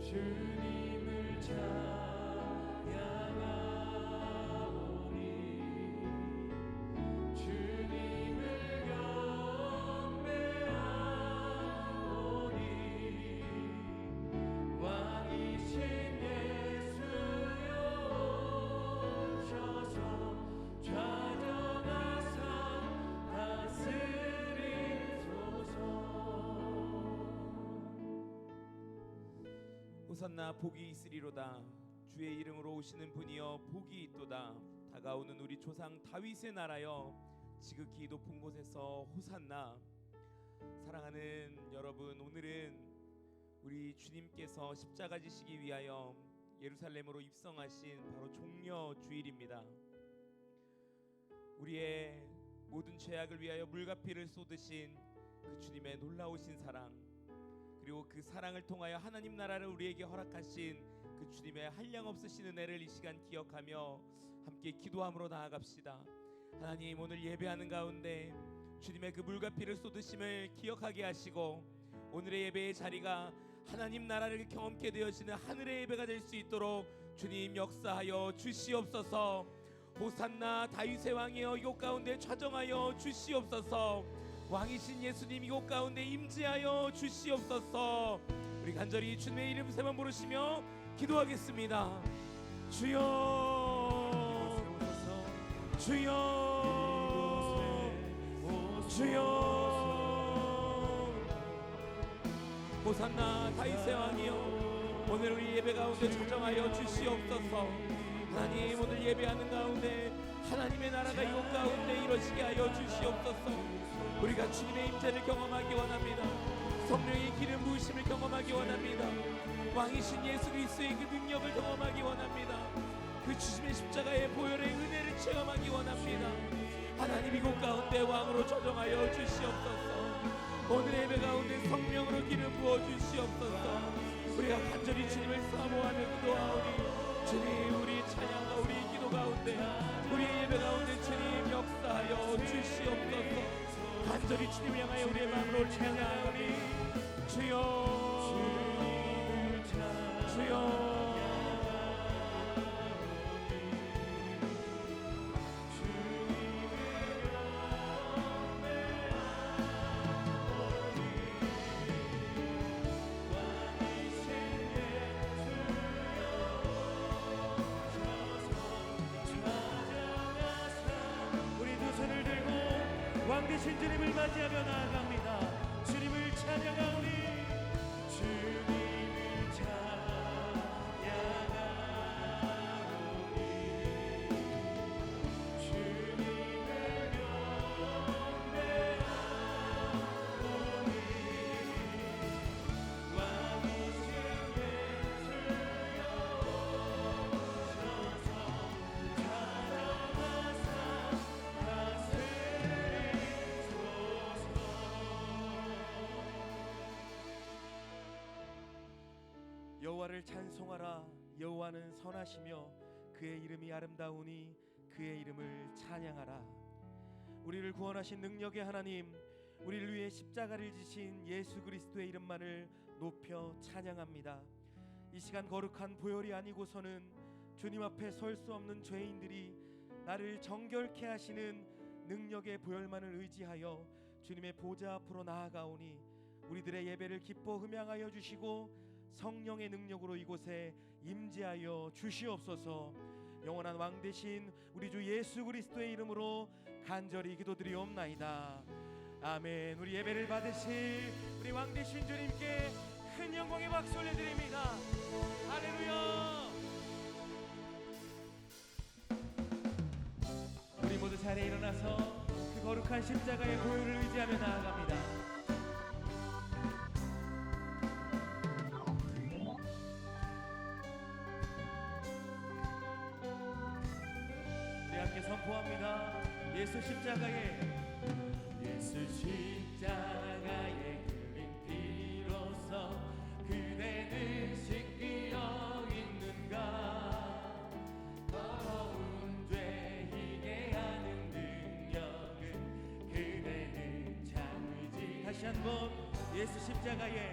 주님을 찬양하오니 주님을 경배하오니 왕이신 예수여 오셔서 좌정하사 다스리소서. 호산나 복이 있으리로다. 주의 이름으로 오시는 분이여 복이 있도다. 다가오는 우리 조상 다윗의 나라여 지극히 높은 곳에서 호산나. 사랑하는 여러분, 오늘은 우리 주님께서 십자가 지시기 위하여 예루살렘으로 입성하신 바로 종려 주일입니다. 우리의 모든 죄악을 위하여 물과 피를 쏟으신 그 주님의 놀라우신 사랑, 그리고 그 사랑을 통하여 하나님 나라를 우리에게 허락하신 그 주님의 한량없으신 은혜를 이 시간 기억하며 함께 기도함으로 나아갑시다. 하나님, 오늘 예배하는 가운데 주님의 그 물과 피를 쏟으심을 기억하게 하시고 오늘의 예배의 자리가 하나님 나라를 경험케 되어지는 하늘의 예배가 될 수 있도록 주님 역사하여 주시옵소서. 호산나 다윗의 왕이여 이곳 가운데 좌정하여 주시옵소서. 왕이신 예수님 이곳 가운데 임재하여 주시옵소서. 우리 간절히 주님의 이름 세 번 부르시며 기도하겠습니다. 주여 주여 주여. 호산나 다윗의 왕이여 오늘 우리 예배 가운데 좌정하여 주시옵소서. 하나님, 오늘 예배하는 가운데 하나님의 나라가 이곳 가운데 이루어지게 하여 주시옵소서. 우리가 주님의 임재를 경험하기 원합니다. 성령의 기름 부으심을 경험하기 원합니다. 왕이신 예수 그리스도의 그 능력을 경험하기 원합니다. 그 주님의 십자가의 보혈의 은혜를 체험하기 원합니다. 하나님, 이곳 가운데 왕으로 조정하여 주시옵소서. 오늘의 예배 가운데 성령으로 기름 부어 주시옵소서. 우리가 간절히 주님을 사모하며 기도하오니 주님, 우리 찬양과 우리 기도 가운데 우리의 예배 가운데 주님 역사하여 주시옵소서. 간절히 주님을 향하여 우리의 마음으로 찬양하오니 주여 주여. 왕되신 주님을 맞이하며 나아갑니다. 주님을 찬양하오니 주님을 찬양하오니 주님을 경배하오니 왕이신 예수여 오셔서 찬양하사 여호와를 찬송하라. 여호와는 선하시며 그의 이름이 아름다우니 그의 이름을 찬양하라. 우리를 구원하신 능력의 하나님, 우리를 위해 십자가를 지신 예수 그리스도의 이름만을 높여 찬양합니다. 이 시간 거룩한 보혈이 아니고서는 주님 앞에 설 수 없는 죄인들이 나를 정결케 하시는 능력의 보혈만을 의지하여 주님의 보좌 앞으로 나아가오니 우리들의 예배를 기뻐 흠양하여 주시고 성령의 능력으로 이곳에 임재하여 주시옵소서. 영원한 왕 되신 우리 주 예수 그리스도의 이름으로 간절히 기도드리옵나이다. 아멘. 우리 예배를 받으실 우리 왕 되신 주님께 큰 영광의 박수 올려드립니다. 할렐루야. 우리 모두 자리에 일어나서 그 거룩한 십자가의 보혈을 의지하며 나아갑니다. 함께 선포합니다. 예수 십자가에 그린 피로써 그대는 씻기어 있는가. 더러운 죄 희게 하는 능력은 그대는 참 의지. 다시 한번 예수 십자가에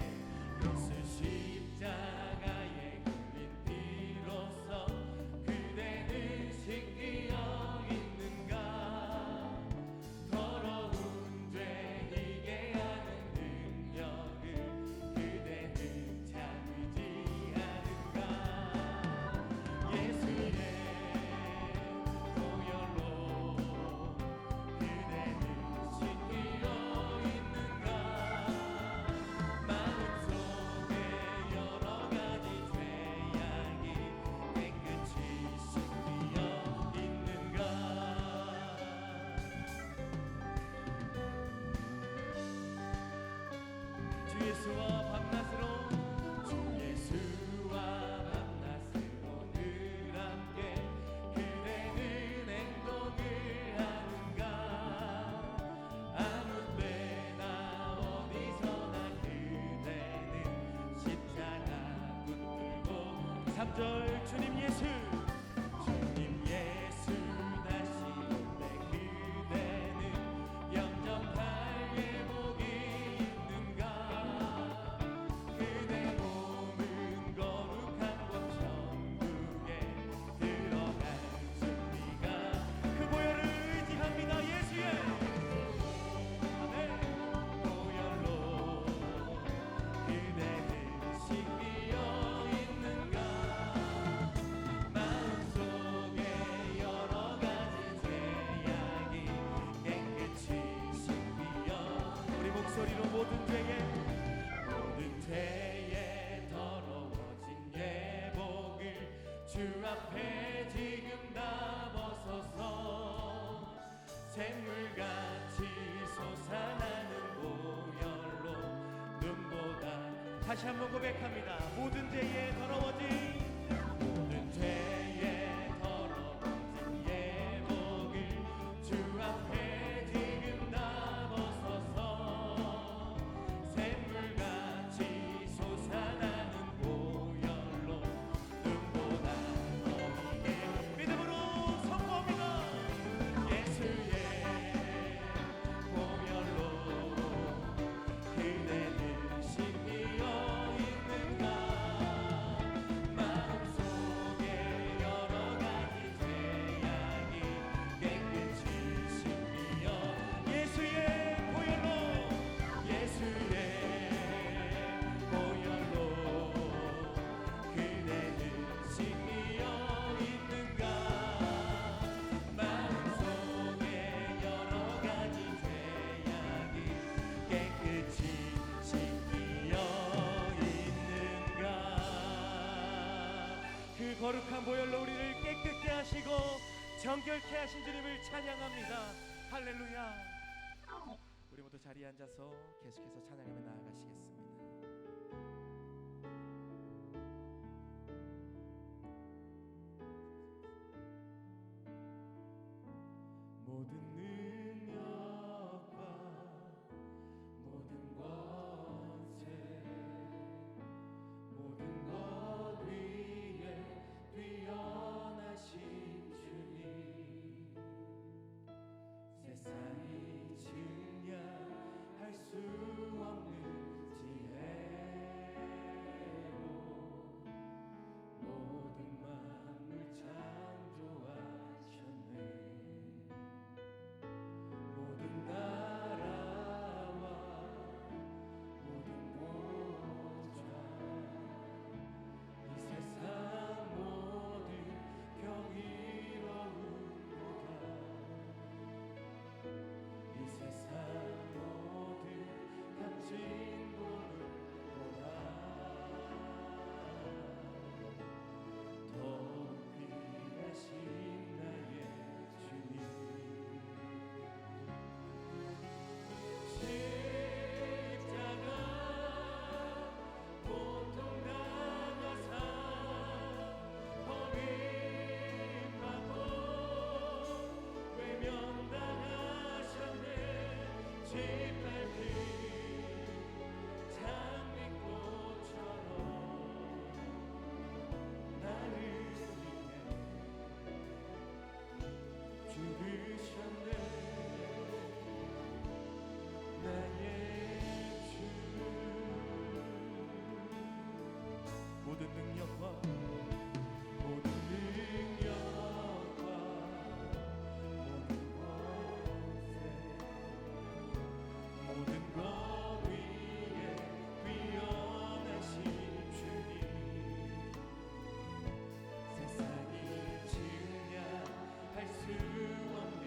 예수와 밤낮으로 주 예수와 밤낮으로 늘 함께 그대는 행동을 하는가 아무 때나 어디서나 그대는 십자가 붙들고 3절 주님 예수 주님 예수 다시 올때 그대는 영접할 예복이 있는가 그대 몸은 거룩한 곳 천국에 들어갈 준비가 그 보혈을 의지합니다 예수의 네 보혈로 그대는 씻기어 있는가 마음속에 여러 가지 죄악이 깨끗이 씻기어 우리 목소리로 모든 죄에 더러워진 예복을 주 앞에 지금 다 벗어서 샘물같이 솟아나는 보혈로 눈보다 다시 한번 고백합니다. 모든 죄에 더러워진 예복을 주 앞에 지금 다 벗어서 샘물같이 솟아나는 보혈로 눈보다 너에게 믿음으로 선포합니다. 예수의 보혈로 그대는 씻기어 있는가 마음속에 여러 가지 죄악이 깨끗이 씻기어 예수의 보혈로 그대는 씻기어 있는가 마음속에 여러 가지 죄악이 깨끗이 씻기어 있는가 그 거룩한 보혈로 우리를 깨끗게 하시고 정결케 하신 주님을 찬양합니다. 할렐루야. 우리 모두 자리에 앉아서 계속해서 찬양하며 나아가시겠습니다. 모든 능력과 모든 권세 모든 것 위에 뛰어나신 주님 세상이 증량할 수 없는 지혜로 모든 만물 창조하셨네 모든 나라와 모든 보좌 이 세상 모든 경이로움보다 이 세상 모든 값진 보물보다 더 귀하신 나의 주님 십자가 고통당하사 버림받고 외면당하셨네 짓밟힌 장미꽃처럼 나를 위해 죽으셨네 나의 주 모든 능력과 모든 능력과 모든 권세 모든 것 위에 뛰어나신 주님 세상이 증량할 수 없는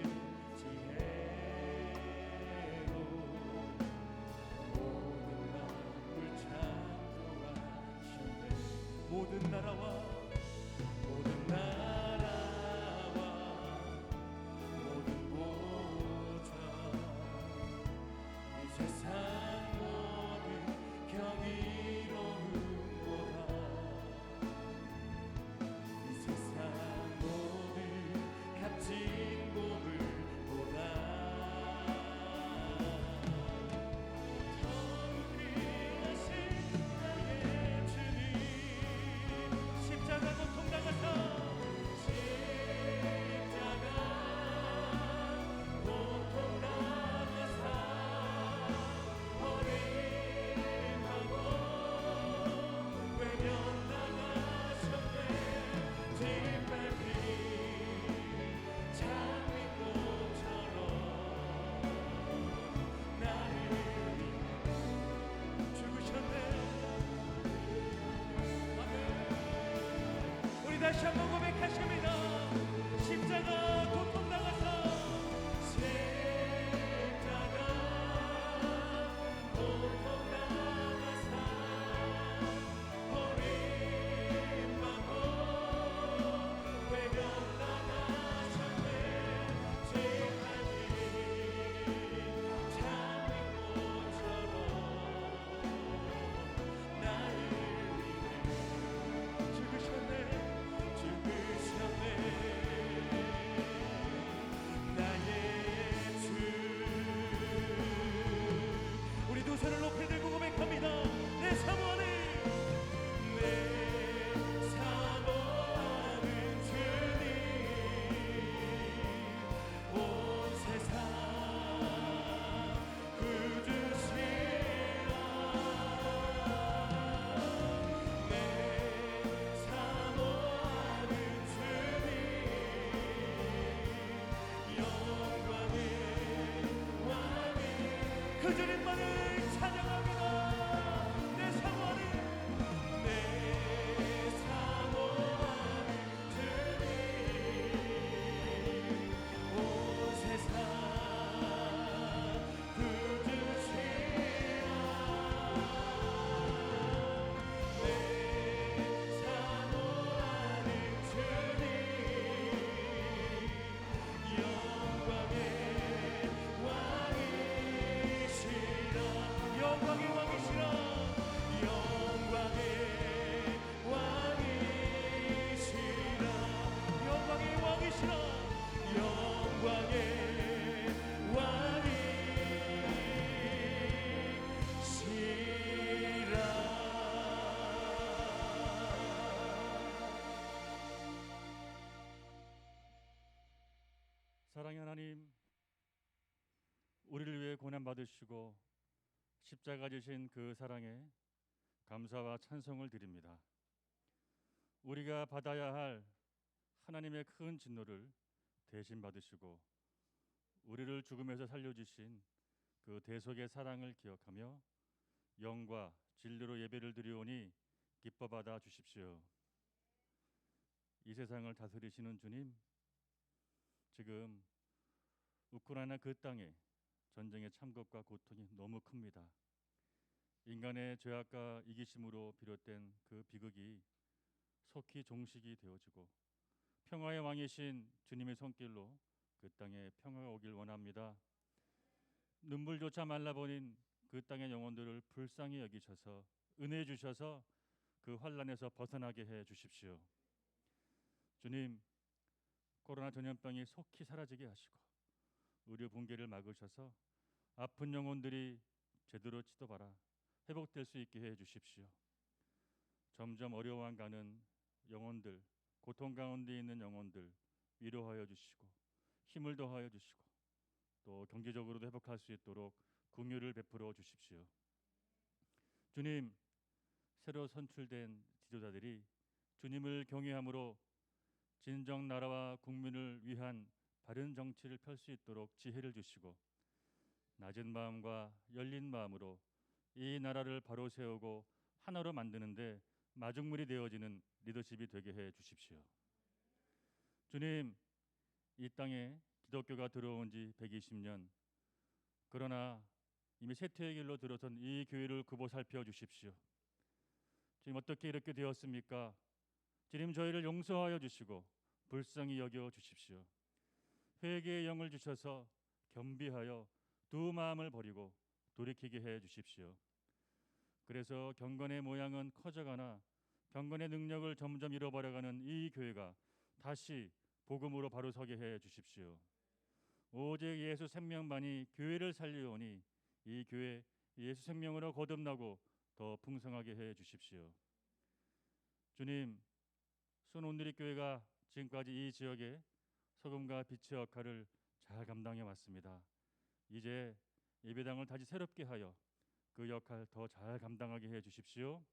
지혜로 모든 만물 창조하셨네 모든 나라와 모든 모든 보좌 이 세상 모든 다시 한번 고백하십니다. 십자가 고통당하사 십자가 고통당하사 버림받고 외면당하셨네. 죄악이 잠든 것처럼 나를 위해 죽으셨네. 나의 주. 우리 두 손을 높이 들고 고백합니다. 내 사모하는 주님, 온 세상 구주시라. 내 사모하는 주님, 영광의 왕이 그 주님만을 찬양합니다. 내 사모하는 주님, 온 세상 구주시라. 내 사모하는 주님, 영광의 왕이시라. 영광의 왕이시라. 영광의 왕이시라. 영광의 왕이시라. 영광의 왕이시라. 사랑의 하나님, 우리를 위해 고난 받으시고 십자가 지신 그 사랑에 감사와 찬송을 드립니다. 우리가 받아야 할 하나님의 큰 진노를 대신 받으시고 우리를 죽음에서 살려주신 그 대속의 사랑을 기억하며 영과 진리로 예배를 드리오니 기뻐 받아 주십시오. 이 세상을 다스리시는 주님, 지금 우크라이나 그 땅에 전쟁의 참것과 고통이 너무 큽니다. 인간의 죄악과 이기심으로 비롯된 그 비극이 속히 종식이 되어지고 평화의 왕이신 주님의 손길로 그 땅에 평화가 오길 원합니다. 눈물조차 말라버린 그 땅의 영혼들을 불쌍히 여기셔서 은혜 주셔서 그 환난에서 벗어나게 해 주십시오. 주님, 코로나 전염병이 속히 사라지게 하시고 의료 붕괴를 막으셔서 아픈 영혼들이 제대로 치료받아 회복될 수 있게 해 주십시오. 점점 어려워가는 영혼들, 고통 가운데 있는 영혼들 위로하여 주시고 힘을 더하여 주시고 또 경제적으로도 회복할 수 있도록 긍휼을 베풀어 주십시오. 주님, 새로 선출된 지도자들이 주님을 경외함으로 진정 나라와 국민을 위한 바른 정치를 펼 수 있도록 지혜를 주시고 낮은 마음과 열린 마음으로 이 나라를 바로 세우고 하나로 만드는데 마중물이 되어지는 리더십이 되게 해 주십시오. 주님, 이 땅에 기독교가 들어온 지 120년, 그러나 이미 쇠퇴의 길로 들어선 이 교회를 굽어 살펴 주십시오. 지금 어떻게 이렇게 되었습니까? 주님, 저희를 용서하여 주시고 불쌍히 여겨 주십시오. 회개의 영을 주셔서 겸비하여 두 마음을 버리고 돌이키게 해 주십시오. 그래서 경건의 모양은 커져가나 경건의 능력을 점점 잃어버려가는 이 교회가 다시 복음으로 바로 서게 해 주십시오. 오직 예수 생명만이 교회를 살리오니 이 교회 예수 생명으로 거듭나고 더 풍성하게 해 주십시오. 주님, 순온누리 교회가 지금까지 이 지역에 소금과 빛의 역할을 잘 감당해 왔습니다. 이제 예배당을 다시 새롭게 하여 그 역할 더 잘 감당하게 해 주십시오.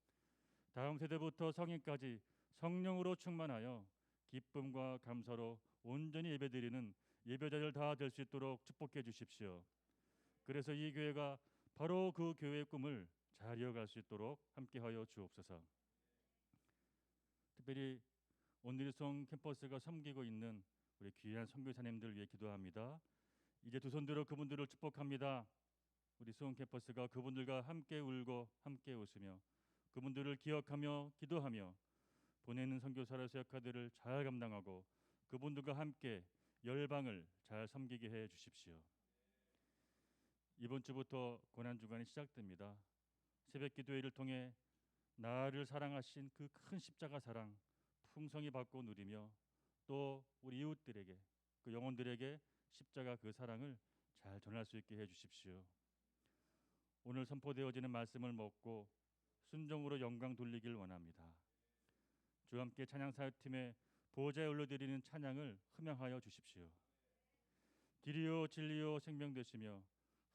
다음 세대부터 성인까지 성령으로 충만하여 기쁨과 감사로 온전히 예배드리는 예배자들 다 될 수 있도록 축복해 주십시오. 그래서 이 교회가 바로 그 교회의 꿈을 잘 이어갈 수 있도록 함께하여 주옵소서. 특별히 오늘 송 캠퍼스가 섬기고 있는 우리 귀한 선교사님들 위해 기도합니다. 이제 두 손 들어 그분들을 축복합니다. 우리 수원 캠퍼스가 그분들과 함께 울고 함께 웃으며 그분들을 기억하며 기도하며 보내는 선교사로서 역할들을 잘 감당하고 그분들과 함께 열방을 잘 섬기게 해 주십시오. 이번 주부터 고난 주간이 시작됩니다. 새벽 기도회를 통해 나를 사랑하신 그 큰 십자가 사랑 풍성히 받고 누리며 또 우리 이웃들에게 그 영혼들에게 십자가 그 사랑을 잘 전할 수 있게 해 주십시오. 오늘 선포되어지는 말씀을 먹고 순종으로 영광 돌리길 원합니다. 주와 함께 찬양사역팀의 보좌에 올려드리는 찬양을 흠양하여 주십시오. 길이요 진리요 생명 되시며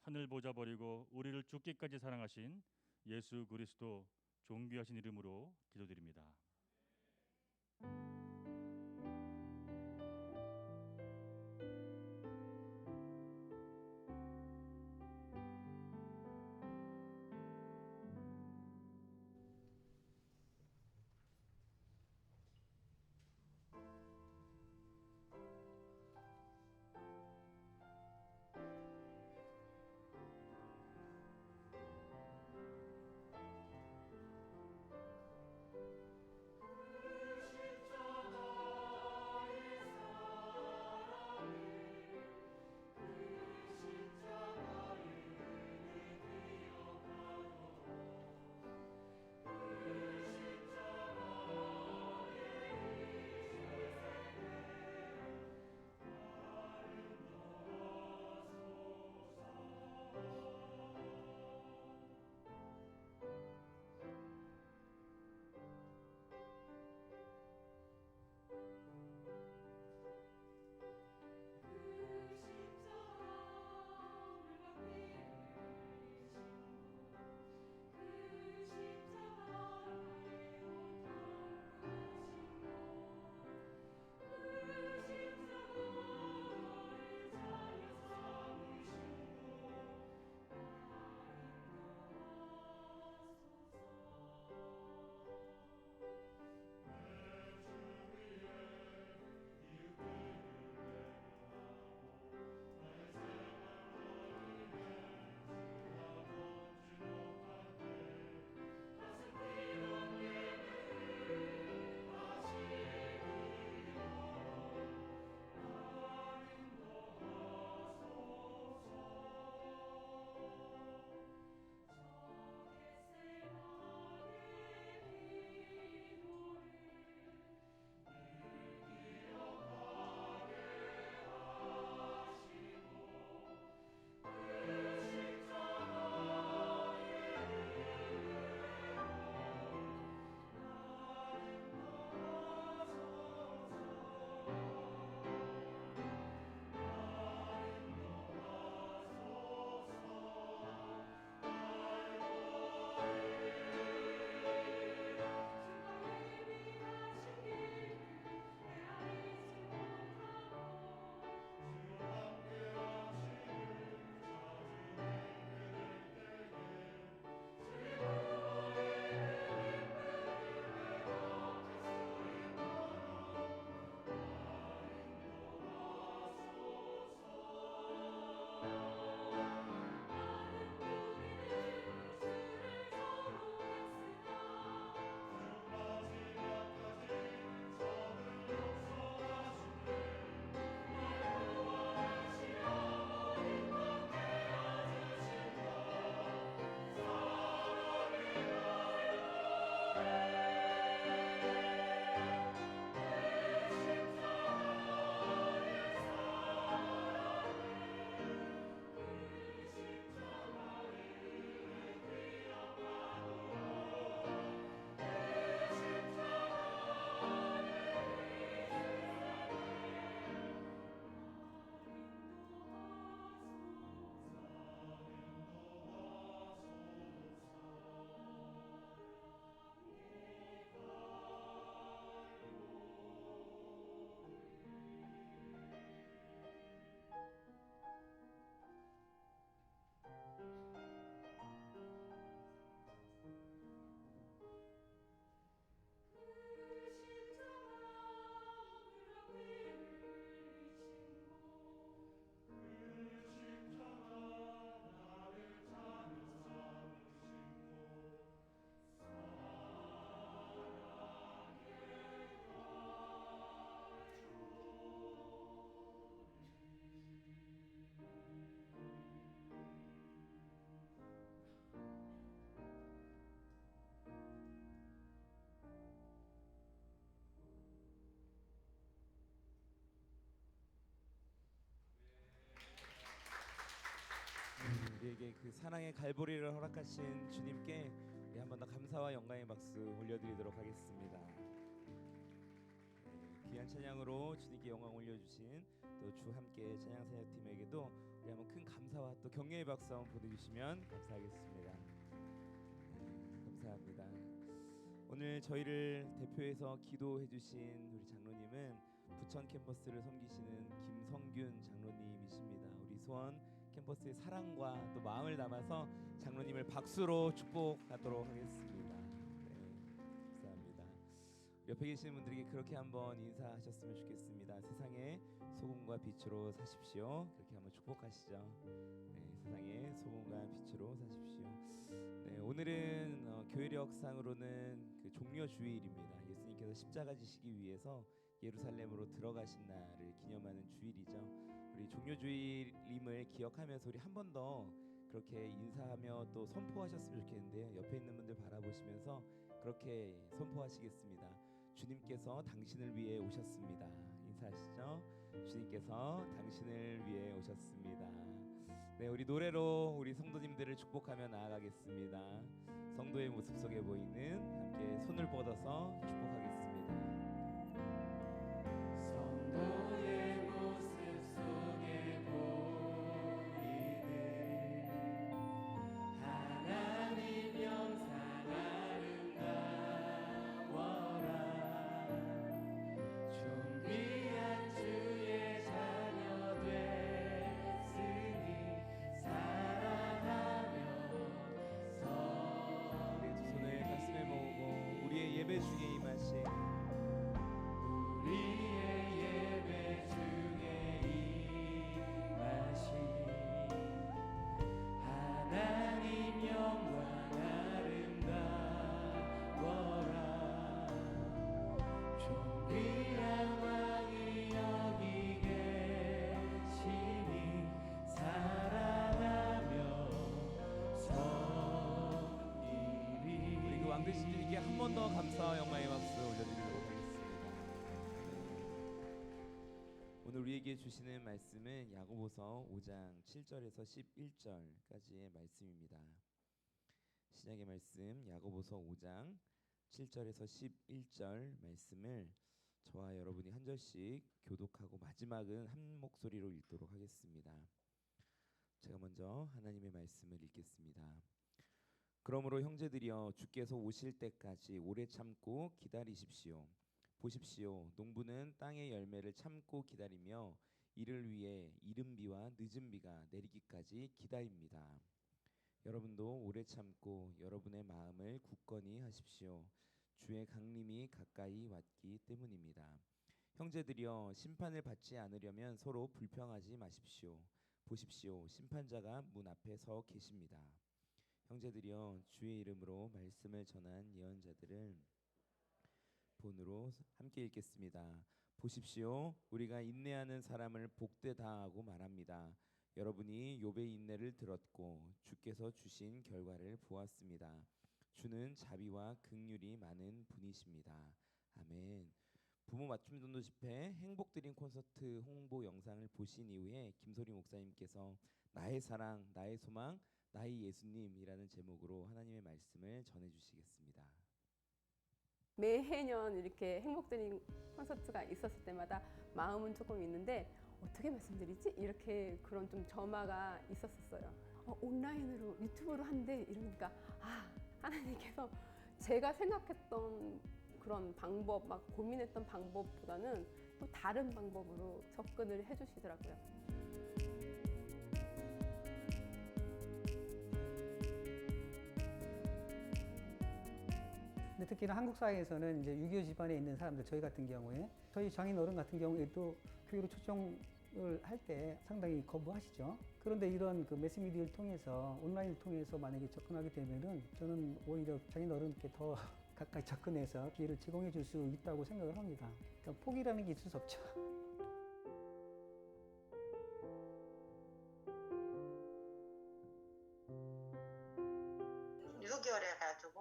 하늘 보좌 버리고 우리를 죽기까지 사랑하신 예수 그리스도 존귀하신 이름으로 기도드립니다. 우리 그 사랑의 갈보리를 허락하신 주님께 우리 한 번 더 감사와 영광의 박수 올려드리도록 하겠습니다. 귀한 찬양으로 주님께 영광 올려주신 또 주 함께 찬양 사역팀에게도 우리 한번 큰 감사와 또 격려의 박수 한번 보내주시면 감사하겠습니다. 감사합니다. 오늘 저희를 대표해서 기도해 주신 우리 장로님은 부천 캠퍼스를 섬기시는 김성균 장로님이십니다. 우리 수원 캠퍼스의 사랑과 또 마음을 담아서 장로님을 박수로 축복하도록 하겠습니다. 감사합니다. 옆에 계시는 분들에게 그렇게 한번 인사하셨으면 좋겠습니다. 세상의 소금과 빛으로 사십시오. 그렇게 한번 축복하시죠. 세상의 소금과 빛으로 사십시오. 오늘은 교회력상으로는 그 종려 주일입니다. 예수님께서 십자가 지시기 위해서 예루살렘으로 들어가신 날을 기념하는 주일이죠. 우리 종려 주일임을 기억하면서 우리 한 번 더 그렇게 인사하며 또 선포하셨으면 좋겠는데요. 옆에 있는 분들 바라보시면서 그렇게 선포하시겠습니다. 주님께서 당신을 위해 오셨습니다. 인사하시죠. 주님께서 당신을 위해 오셨습니다. 네, 우리 노래로 우리 성도님들을 축복하며 나아가겠습니다. 성도의 모습 속에 보이는 함께 손을 뻗어서 축복하겠습니다. 성도의 모습 속에 보이는 하나님 영상 아름다워라. 존귀한 주의 자녀 됐으니 사랑하며 우리 두 손을 가슴에 모으고 우리의 예배 중에 임하신 우리의 예배 중에 임하신 하나님 영광 아름다워라. 존귀한 왕이 여기 계시니 사랑하며 섬기리. 우리 그 왕 되신 주님께 한 번 더 감사와 영광의 박수 올려드리도록 하겠습니다. 오늘 우리에게 주시는 말씀은 야고보서 5장 7절에서 11절까지의 말씀입니다. 신약의 말씀 야고보서 5장 7절에서 11절 말씀을 저와 여러분이 한 절씩 교독하고 마지막은 한 목소리로 읽도록 하겠습니다. 제가 먼저 하나님의 말씀을 읽겠습니다. 그러므로 형제들이여 주께서 오실 때까지 오래 참고 기다리십시오. 보십시오. 농부는 땅의 열매를 참고 기다리며 이를 위해 이른 비와 늦은 비가 내리기까지 기다립니다. 여러분도 오래 참고 여러분의 마음을 굳건히 하십시오. 주의 강림이 가까이 왔기 때문입니다. 형제들이여 심판을 받지 않으려면 서로 불평하지 마십시오. 보십시오. 심판자가 문 앞에 서 계십니다. 형제들이여 주의 이름으로 말씀을 전한 예언자들을 본으로 함께 읽겠습니다. 보십시오. 우리가 인내하는 사람을 복되다 하고 말합니다. 여러분이 욥의 인내를 들었고 주께서 주신 결과를 보았습니다. 주는 자비와 긍휼이 많은 분이십니다. 아멘. 부모 맞춤 전도 집회 행복 드림 콘서트 홍보 영상을 보신 이후에 김소리 목사님께서 나의 사랑, 나의 소망, 나의 예수님이라는 제목으로 하나님의 말씀을 전해주시겠습니다. 매해년 이렇게 행복드림 콘서트가 있었을 때마다 마음은 조금 있는데 어떻게 말씀드리지? 이렇게 그런 좀 점화가 있었어요. 온라인으로 유튜브로 한대 이러니까 하나님께서 제가 생각했던 그런 방법 막 고민했던 방법보다는 또 다른 방법으로 접근을 해주시더라고요. 근데 특히나 한국 사회에서는 이제 유교 집안에 있는 사람들, 저희 같은 경우에 저희 장인어른 같은 경우에도 교회로 초청을 할 때 상당히 거부하시죠. 그런데 이런 그 매스미디어를 통해서 온라인을 통해서 만약에 접근하게 되면은 저는 오히려 장인어른께 더 가까이 접근해서 기회를 제공해 줄 수 있다고 생각을 합니다. 그러니까 포기라는 게 있을 수 없죠. 유교래가지고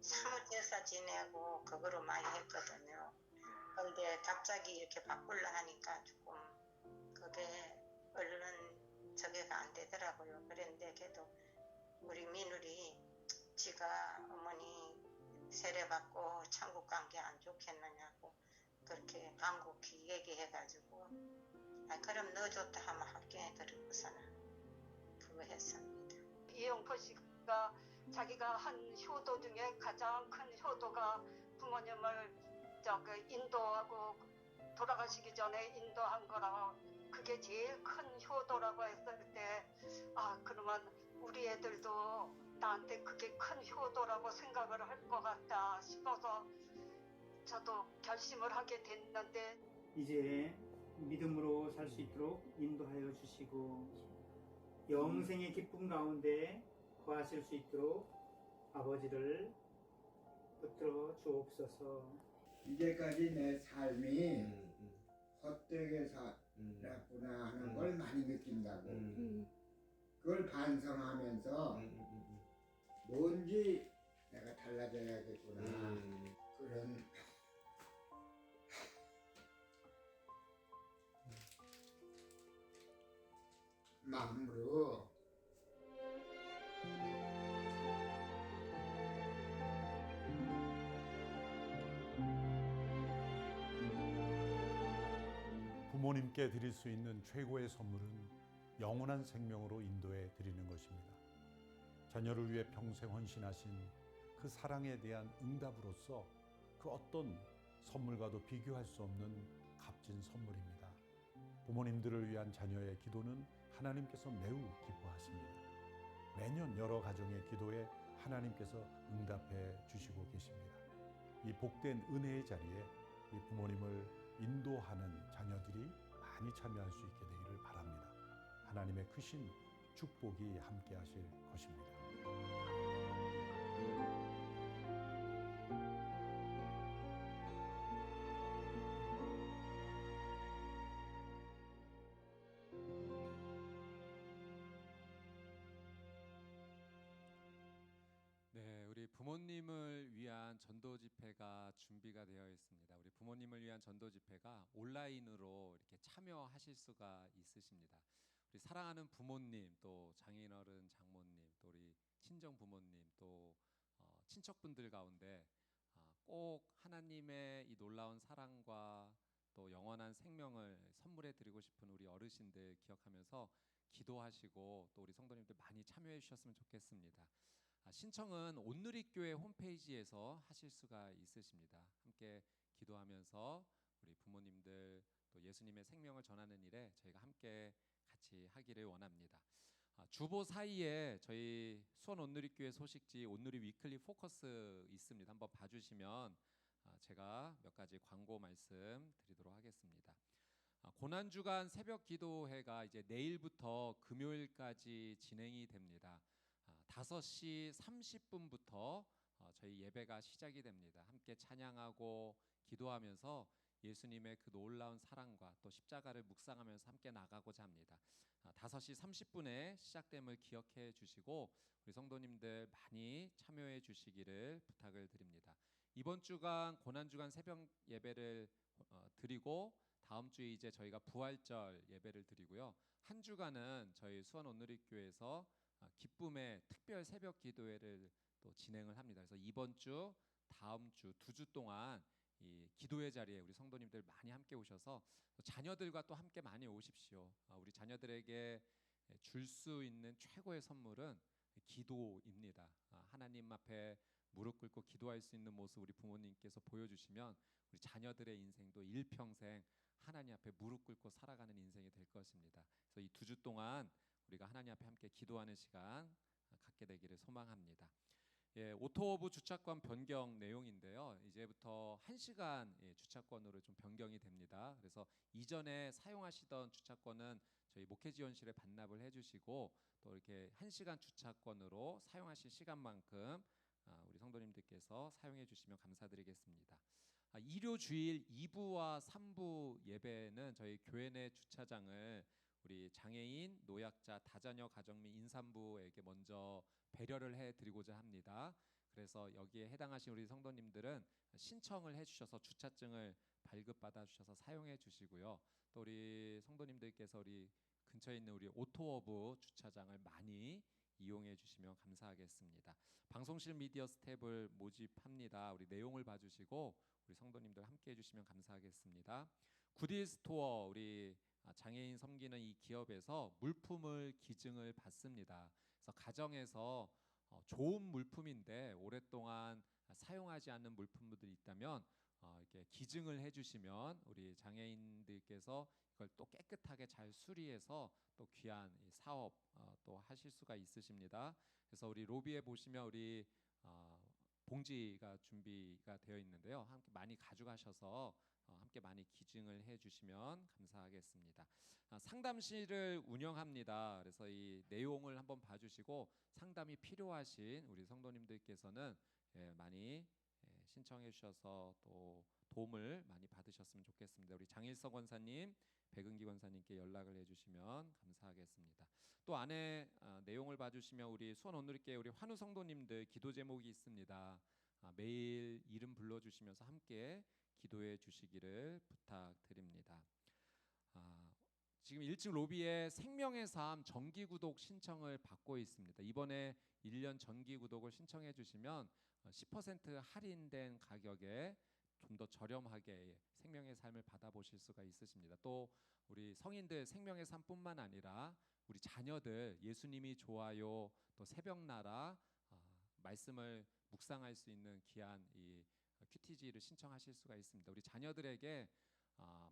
사무 제사 지내고 그거로 많이 했거든요. 그런데 갑자기 이렇게 바꾸려 하니까 조금 그게 얼른 저게가 안 되더라고요. 그랬는데 그래도 우리 민울이 지가 어머니 세례받고 천국 간 게 안 좋겠느냐고 그렇게 간곡히 얘기해가지고 그럼 너 좋다 하면 합격해 드리고서는 그거 했습니다. 이영포 씨가 자기가 한 효도 중에 가장 큰 효도가 부모님을 인도하고 돌아가시기 전에 인도한 거라고 그게 제일 큰 효도라고 했을 때 그러면 우리 애들도 나한테 그게 큰 효도라고 생각을 할 것 같다 싶어서 저도 결심을 하게 됐는데 이제 믿음으로 살 수 있도록 인도하여 주시고 영생의 기쁨 가운데 거하실 수 있도록 아버지를 붙들어 주옵소서. 이제까지 내 삶이 헛되게 살았구나 하는 걸 많이 느낀다고. 그걸 반성하면서 뭔지 내가 달라져야겠구나 그런 마음으로 부모님께 드릴 수 있는 최고의 선물은 영원한 생명으로 인도해 드리는 것입니다. 자녀를 위해 평생 헌신하신 그 사랑에 대한 응답으로서 그 어떤 선물과도 비교할 수 없는 값진 선물입니다. 부모님들을 위한 자녀의 기도는 하나님께서 매우 기뻐하십니다. 매년 여러 가정의 기도에 하나님께서 응답해 주시고 계십니다. 이 복된 은혜의 자리에 이 부모님을 인도하는 자녀들이 많이 참여할 수 있게 되기를 바랍니다. 하나님의 크신 축복이 함께 하실 것입니다. 네, 우리 부모님을 위한 전도 집회가 준비가 되어 있습니다. 우리 부모님을 위한 전도 집회가 온라인으로 이렇게 참여하실 수가 있으십니다. 우리 사랑하는 부모님, 또 장인 어른, 장모님, 또 우리 친정 부모님, 또 친척분들 가운데 꼭 하나님의 이 놀라운 사랑과 또 영원한 생명을 선물해 드리고 싶은 우리 어르신들 기억하면서 기도하시고 또 우리 성도님들 많이 참여해 주셨으면 좋겠습니다. 신청은 온누리교회 홈페이지에서 하실 수가 있으십니다. 함께 기도하면서 우리 부모님들 또 예수님의 생명을 전하는 일에 저희가 함께 같이 하기를 원합니다. 주보 사이에 저희 수원 온누리교회 소식지 온누리 위클리 포커스 있습니다. 한번 봐주시면 제가 몇 가지 광고 말씀 드리도록 하겠습니다. 고난주간 새벽 기도회가 이제 내일부터 금요일까지 진행이 됩니다. 5시 30분부터 저희 예배가 시작이 됩니다. 함께 찬양하고 기도하면서 예수님의 그 놀라운 사랑과 또 십자가를 묵상하면서 함께 나가고자 합니다. 5시 30분에 시작됨을 기억해 주시고 우리 성도님들 많이 참여해 주시기를 부탁을 드립니다. 이번 주간 고난주간 새벽 예배를 드리고 다음 주에 이제 저희가 부활절 예배를 드리고요. 한 주간은 저희 수원 온누리교회에서 기쁨의 특별 새벽 기도회를 또 진행을 합니다. 그래서 이번 주, 다음 주, 2주 동안 이 기도회 자리에 우리 성도님들 많이 함께 오셔서 자녀들과 또 함께 많이 오십시오. 우리 자녀들에게 줄 수 있는 최고의 선물은 기도입니다. 하나님 앞에 무릎 꿇고 기도할 수 있는 모습 우리 부모님께서 보여주시면 우리 자녀들의 인생도 일평생 하나님 앞에 무릎 꿇고 살아가는 인생이 될 것입니다. 그래서 이 2주 동안 우리가 하나님 앞에 함께 기도하는 시간 갖게 되기를 소망합니다. 오토오브 주차권 변경 내용인데요. 이제부터 1시간 주차권으로 좀 변경이 됩니다. 그래서 이전에 사용하시던 주차권은 저희 목회지원실에 반납을 해주시고 또 이렇게 1시간 주차권으로 사용하실 시간만큼 우리 성도님들께서 사용해 주시면 감사드리겠습니다. 일요 주일 2부와 3부 예배는 저희 교회 내 주차장을 우리 장애인, 노약자, 다자녀 가정 및 임산부에게 먼저 배려를 해드리고자 합니다. 그래서 여기에 해당하신 우리 성도님들은 신청을 해주셔서 주차증을 발급받아 주셔서 사용해 주시고요. 또 우리 성도님들께서 우리 근처에 있는 우리 오토허브 주차장을 많이 이용해 주시면 감사하겠습니다. 방송실 미디어 스텝을 모집합니다. 우리 내용을 봐주시고 우리 성도님들 함께 해주시면 감사하겠습니다. 구디 스토어 우리 장애인 섬기는 이 기업에서 물품을 기증을 받습니다. 그래서 가정에서 좋은 물품인데 오랫동안 사용하지 않는 물품들이 있다면 이렇게 기증을 해주시면 우리 장애인들께서 이걸 또 깨끗하게 잘 수리해서 또 귀한 이 사업 또 하실 수가 있으십니다. 그래서 우리 로비에 보시면 우리 봉지가 준비가 되어 있는데요. 함께 많이 가져가셔서 함께 많이 기증을 해주시면 감사하겠습니다. 상담실을 운영합니다. 그래서 이 내용을 한번 봐주시고 상담이 필요하신 우리 성도님들께서는 많이 신청해 주셔서 또 도움을 많이 받으셨으면 좋겠습니다. 우리 장일성 권사님, 백은기 권사님께 연락을 해주시면 감사하겠습니다. 또 안에 내용을 봐주시면 우리 수원 온누리교회 우리 환우 성도님들 기도 제목이 있습니다. 매일 이름 불러주시면서 함께 기도해 주시기를 부탁드립니다. 지금 1층 로비에 생명의 삶 정기 구독 신청을 받고 있습니다. 이번에 1년 정기 구독을 신청해 주시면 10% 할인된 가격에 좀 더 저렴하게 생명의 삶을 받아보실 수가 있으십니다. 또 우리 성인들 생명의 삶뿐만 아니라 우리 자녀들 예수님이 좋아요 또 새벽나라 말씀을 묵상할 수 있는 귀한 이 큐티지를 신청하실 수가 있습니다. 우리 자녀들에게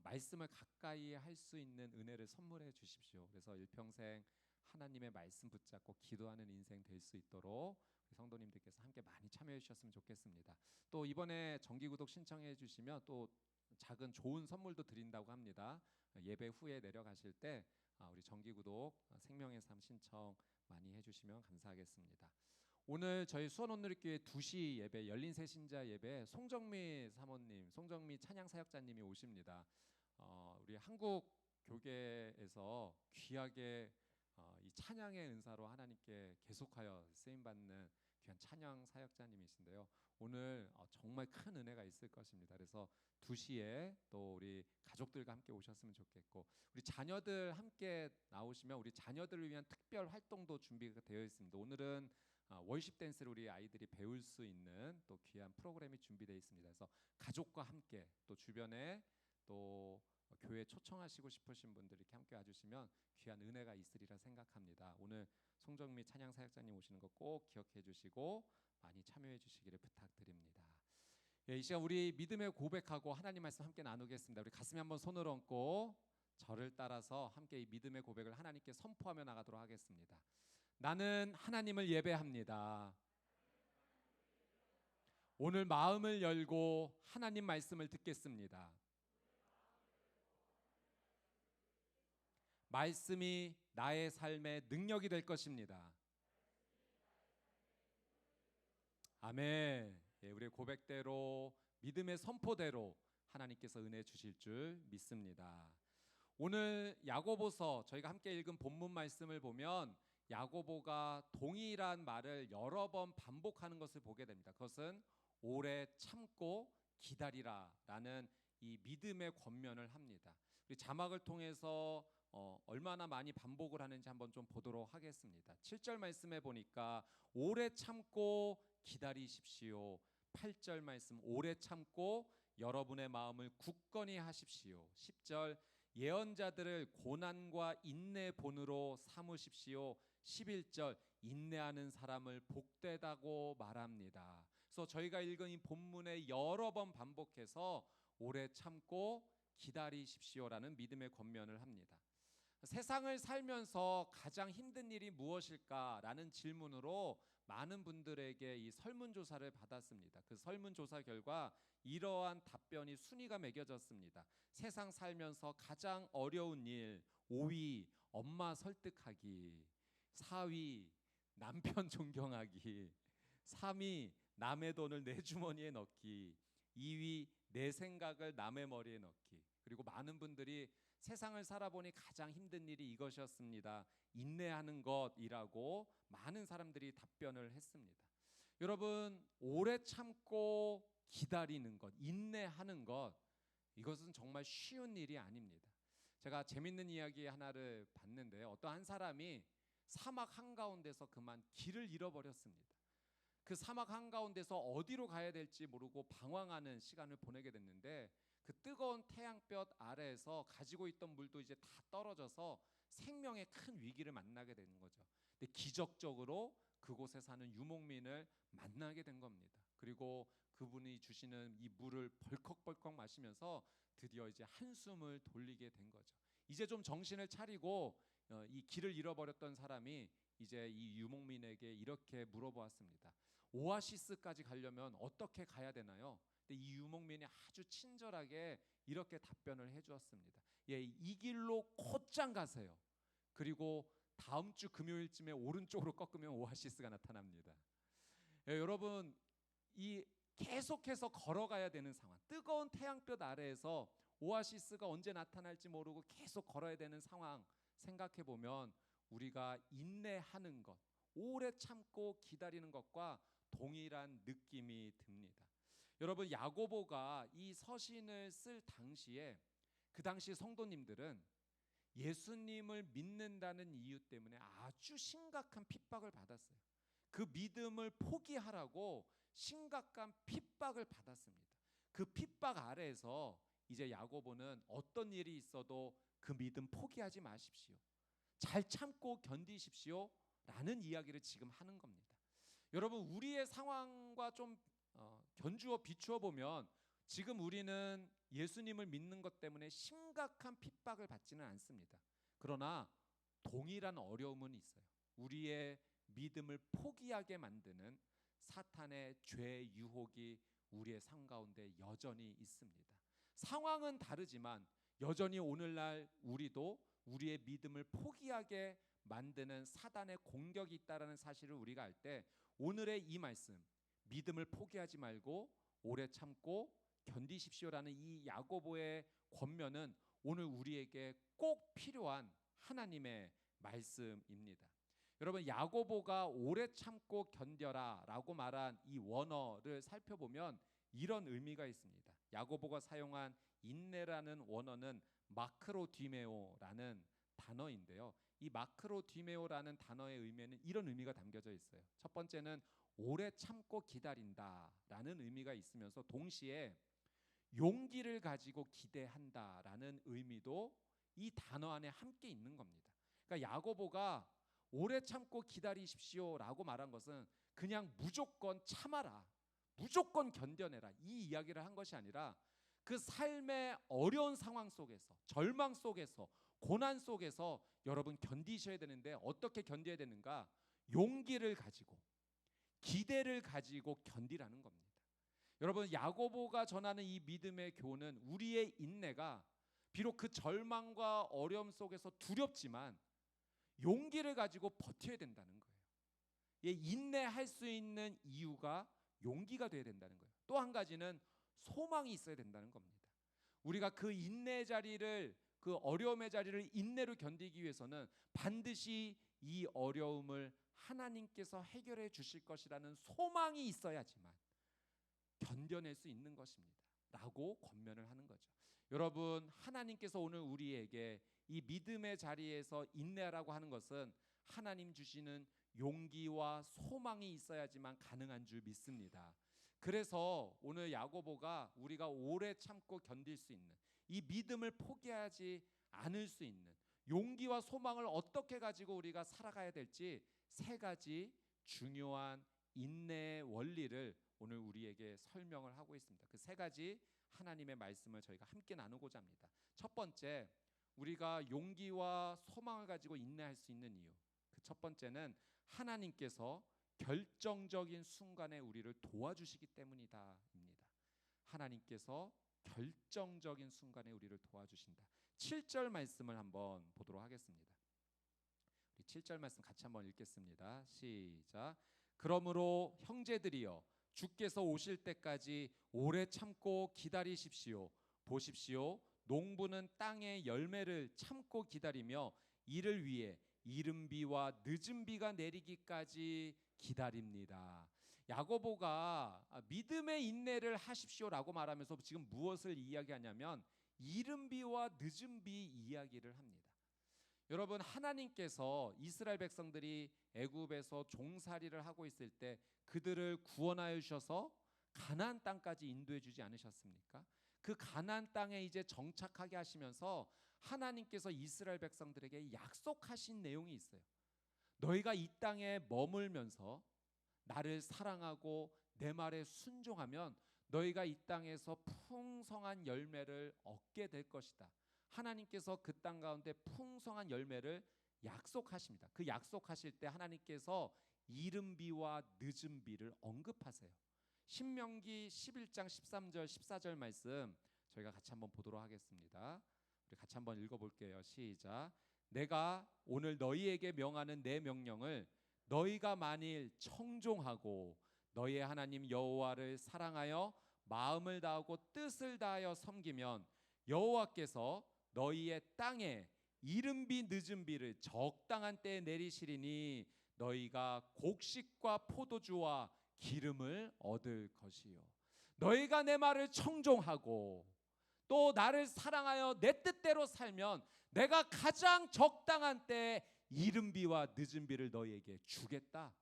말씀을 가까이 할 수 있는 은혜를 선물해 주십시오. 그래서 일평생 하나님의 말씀 붙잡고 기도하는 인생 될 수 있도록 성도님들께서 함께 많이 참여해 주셨으면 좋겠습니다. 또 이번에 정기구독 신청해 주시면 또 작은 좋은 선물도 드린다고 합니다. 예배 후에 내려가실 때 우리 정기구독 생명의 삶 신청 많이 해주시면 감사하겠습니다. 오늘 저희 수원 온누리교회 2시 예배 열린 새신자 예배 송정미 사모님, 송정미 찬양 사역자님이 오십니다. 우리 한국 교계에서 귀하게 이 찬양의 은사로 하나님께 계속하여 쓰임 받는 귀한 찬양 사역자님이신데요. 오늘 정말 큰 은혜가 있을 것입니다. 그래서 2시에 또 우리 가족들과 함께 오셨으면 좋겠고 우리 자녀들 함께 나오시면 우리 자녀들을 위한 특별 활동도 준비가 되어 있습니다. 오늘은 월십 댄스를 우리 아이들이 배울 수 있는 또 귀한 프로그램이 준비되어 있습니다. 그래서 가족과 함께 또 주변에 또 교회 초청하시고 싶으신 분들 이렇게 함께 와주시면 귀한 은혜가 있으리라 생각합니다. 오늘 송정미 찬양 사역자님 오시는 거 꼭 기억해 주시고 많이 참여해 주시기를 부탁드립니다. 이 시간 우리 믿음의 고백하고 하나님 말씀 함께 나누겠습니다. 우리 가슴에 한번 손을 얹고 저를 따라서 함께 이 믿음의 고백을 하나님께 선포하며 나가도록 하겠습니다. 나는 하나님을 예배합니다. 오늘 마음을 열고 하나님 말씀을 듣겠습니다. 말씀이 나의 삶의 능력이 될 것입니다. 아멘. 우리의 고백대로 믿음의 선포대로 하나님께서 은혜 주실 줄 믿습니다. 오늘 야고보서 저희가 함께 읽은 본문 말씀을 보면 야고보가 동일한 말을 여러 번 반복하는 것을 보게 됩니다. 그것은 오래 참고 기다리라라는 이 믿음의 권면을 합니다. 우리 자막을 통해서 얼마나 많이 반복을 하는지 한번 좀 보도록 하겠습니다. 7절 말씀에 보니까 오래 참고 기다리십시오. 8절 말씀 오래 참고 여러분의 마음을 굳건히 하십시오. 10절 예언자들을 고난과 인내 본으로 삼으십시오. 11절 인내하는 사람을 복되다고 말합니다. 그래서 저희가 읽은 이 본문에 여러 번 반복해서 오래 참고 기다리십시오라는 믿음의 권면을 합니다. 세상을 살면서 가장 힘든 일이 무엇일까라는 질문으로 많은 분들에게 이 설문조사를 받았습니다. 그 설문조사 결과 이러한 답변이 순위가 매겨졌습니다. 세상 살면서 가장 어려운 일 5위 엄마 설득하기, 4위 남편 존경하기, 3위 남의 돈을 내 주머니에 넣기, 2위 내 생각을 남의 머리에 넣기. 그리고 많은 분들이 세상을 살아보니 가장 힘든 일이 이것이었습니다. 인내하는 것이라고 많은 사람들이 답변을 했습니다. 여러분, 오래 참고 기다리는 것, 인내하는 것, 이것은 정말 쉬운 일이 아닙니다. 제가 재밌는 이야기 하나를 봤는데 어떤 한 사람이 사막 한가운데서 그만 길을 잃어버렸습니다. 그 사막 한가운데서 어디로 가야 될지 모르고 방황하는 시간을 보내게 됐는데 그 뜨거운 태양볕 아래에서 가지고 있던 물도 이제 다 떨어져서 생명의 큰 위기를 만나게 되는 거죠. 근데 기적적으로 그곳에 사는 유목민을 만나게 된 겁니다. 그리고 그분이 주시는 이 물을 벌컥벌컥 마시면서 드디어 이제 한숨을 돌리게 된 거죠. 이제 좀 정신을 차리고 이 길을 잃어버렸던 사람이 이제 이 유목민에게 이렇게 물어보았습니다. 오아시스까지 가려면 어떻게 가야 되나요? 근데 이 유목민이 아주 친절하게 이렇게 답변을 해주었습니다. 예, 이 길로 곧장 가세요. 그리고 다음 주 금요일쯤에 오른쪽으로 꺾으면 오아시스가 나타납니다. 예, 여러분 이 계속해서 걸어가야 되는 상황, 뜨거운 태양볕 아래에서 오아시스가 언제 나타날지 모르고 계속 걸어야 되는 상황 생각해 보면 우리가 인내하는 것, 오래 참고 기다리는 것과 동일한 느낌이 듭니다. 여러분 야고보가 이 서신을 쓸 당시에 그 당시 성도님들은 예수님을 믿는다는 이유 때문에 아주 심각한 핍박을 받았어요. 그 믿음을 포기하라고 심각한 핍박을 받았습니다. 그 핍박 아래에서 이제 야고보는 어떤 일이 있어도 그 믿음 포기하지 마십시오. 잘 참고 견디십시오. 라는 이야기를 지금 하는 겁니다. 여러분 우리의 상황과 좀 견주어 비추어 보면 지금 우리는 예수님을 믿는 것 때문에 심각한 핍박을 받지는 않습니다. 그러나 동일한 어려움은 있어요. 우리의 믿음을 포기하게 만드는 사탄의 죄의 유혹이 우리의 삶 가운데 여전히 있습니다. 상황은 다르지만 여전히 오늘날 우리도 우리의 믿음을 포기하게 만드는 사단의 공격이 있다는 사실을 우리가 알 때 오늘의 이 말씀, 믿음을 포기하지 말고 오래 참고 견디십시오라는 이 야고보의 권면은 오늘 우리에게 꼭 필요한 하나님의 말씀입니다. 여러분 야고보가 오래 참고 견뎌라 라고 말한 이 원어를 살펴보면 이런 의미가 있습니다. 야고보가 사용한 인내라는 원어는 마크로디메오라는 단어인데요. 이 마크로디메오라는 단어의 의미에는 이런 의미가 담겨져 있어요. 첫 번째는 오래 참고 기다린다라는 의미가 있으면서 동시에 용기를 가지고 기대한다라는 의미도 이 단어 안에 함께 있는 겁니다. 그러니까 야고보가 오래 참고 기다리십시오라고 말한 것은 그냥 무조건 참아라, 무조건 견뎌내라 이 이야기를 한 것이 아니라 그 삶의 어려운 상황 속에서, 절망 속에서, 고난 속에서 여러분 견디셔야 되는데 어떻게 견뎌야 되는가? 용기를 가지고 기대를 가지고 견디라는 겁니다. 여러분 야고보가 전하는 이 믿음의 교훈은 우리의 인내가 비록 그 절망과 어려움 속에서 두렵지만 용기를 가지고 버텨야 된다는 거예요. 예, 인내할 수 있는 이유가 용기가 되어야 된다는 거예요. 또 한 가지는 소망이 있어야 된다는 겁니다. 우리가 그 인내 자리를, 그 어려움의 자리를 인내로 견디기 위해서는 반드시 이 어려움을 하나님께서 해결해 주실 것이라는 소망이 있어야지만 견뎌낼 수 있는 것입니다. 라고 권면을 하는 거죠. 여러분 하나님께서 오늘 우리에게 이 믿음의 자리에서 인내하라고 하는 것은 하나님 주시는 용기와 소망이 있어야지만 가능한 줄 믿습니다. 그래서 오늘 야고보가 우리가 오래 참고 견딜 수 있는 이 믿음을 포기하지 않을 수 있는 용기와 소망을 어떻게 가지고 우리가 살아가야 될지 세 가지 중요한 인내의 원리를 오늘 우리에게 설명을 하고 있습니다. 그 세 가지 하나님의 말씀을 저희가 함께 나누고자 합니다. 첫 번째, 우리가 용기와 소망을 가지고 인내할 수 있는 이유. 그 첫 번째는 하나님께서 결정적인 순간에 우리를 도와주시기 때문이다입니다. 하나님께서 결정적인 순간에 우리를 도와주신다. 7절 말씀을 한번 보도록 하겠습니다. 우리 7절 말씀 같이 한번 읽겠습니다. 시작. 그러므로 형제들이여 주께서 오실 때까지 오래 참고 기다리십시오. 보십시오. 농부는 땅의 열매를 참고 기다리며 이를 위해 이른 비와 늦은 비가 내리기까지 기다립니다. 야고보가 믿음의 인내를 하십시오라고 말하면서 지금 무엇을 이야기하냐면 이른 비와 늦은 비 이야기를 합니다. 여러분, 하나님께서 이스라엘 백성들이 애굽에서 종살이를 하고 있을 때 그들을 구원하여 주셔서 가나안 땅까지 인도해 주지 않으셨습니까? 그 가나안 땅에 이제 정착하게 하시면서 하나님께서 이스라엘 백성들에게 약속하신 내용이 있어요. 너희가 이 땅에 머물면서 나를 사랑하고 내 말에 순종하면 너희가 이 땅에서 풍성한 열매를 얻게 될 것이다. 하나님께서 그 땅 가운데 풍성한 열매를 약속하십니다. 그 약속하실 때 하나님께서 이른 비와 늦은 비를 언급하세요. 신명기 11장 13절 14절 말씀 저희가 같이 한번 보도록 하겠습니다. 우리 같이 한번 읽어볼게요. 시작. 내가 오늘 너희에게 명하는 내 명령을 너희가 만일 청종하고 너희의 하나님 여호와를 사랑하여 마음을 다하고 뜻을 다하여 섬기면 여호와께서 너희의 땅에 이른 비 늦은 비를 적당한 때에 내리시리니 너희가 곡식과 포도주와 기름을 얻을 것이요. 너희가 내 말을 청종하고 또 나를 사랑하여 내 뜻대로 살면 내가 가장 적당한 때에 이른 비와 늦은 비를 너희에게 주겠다.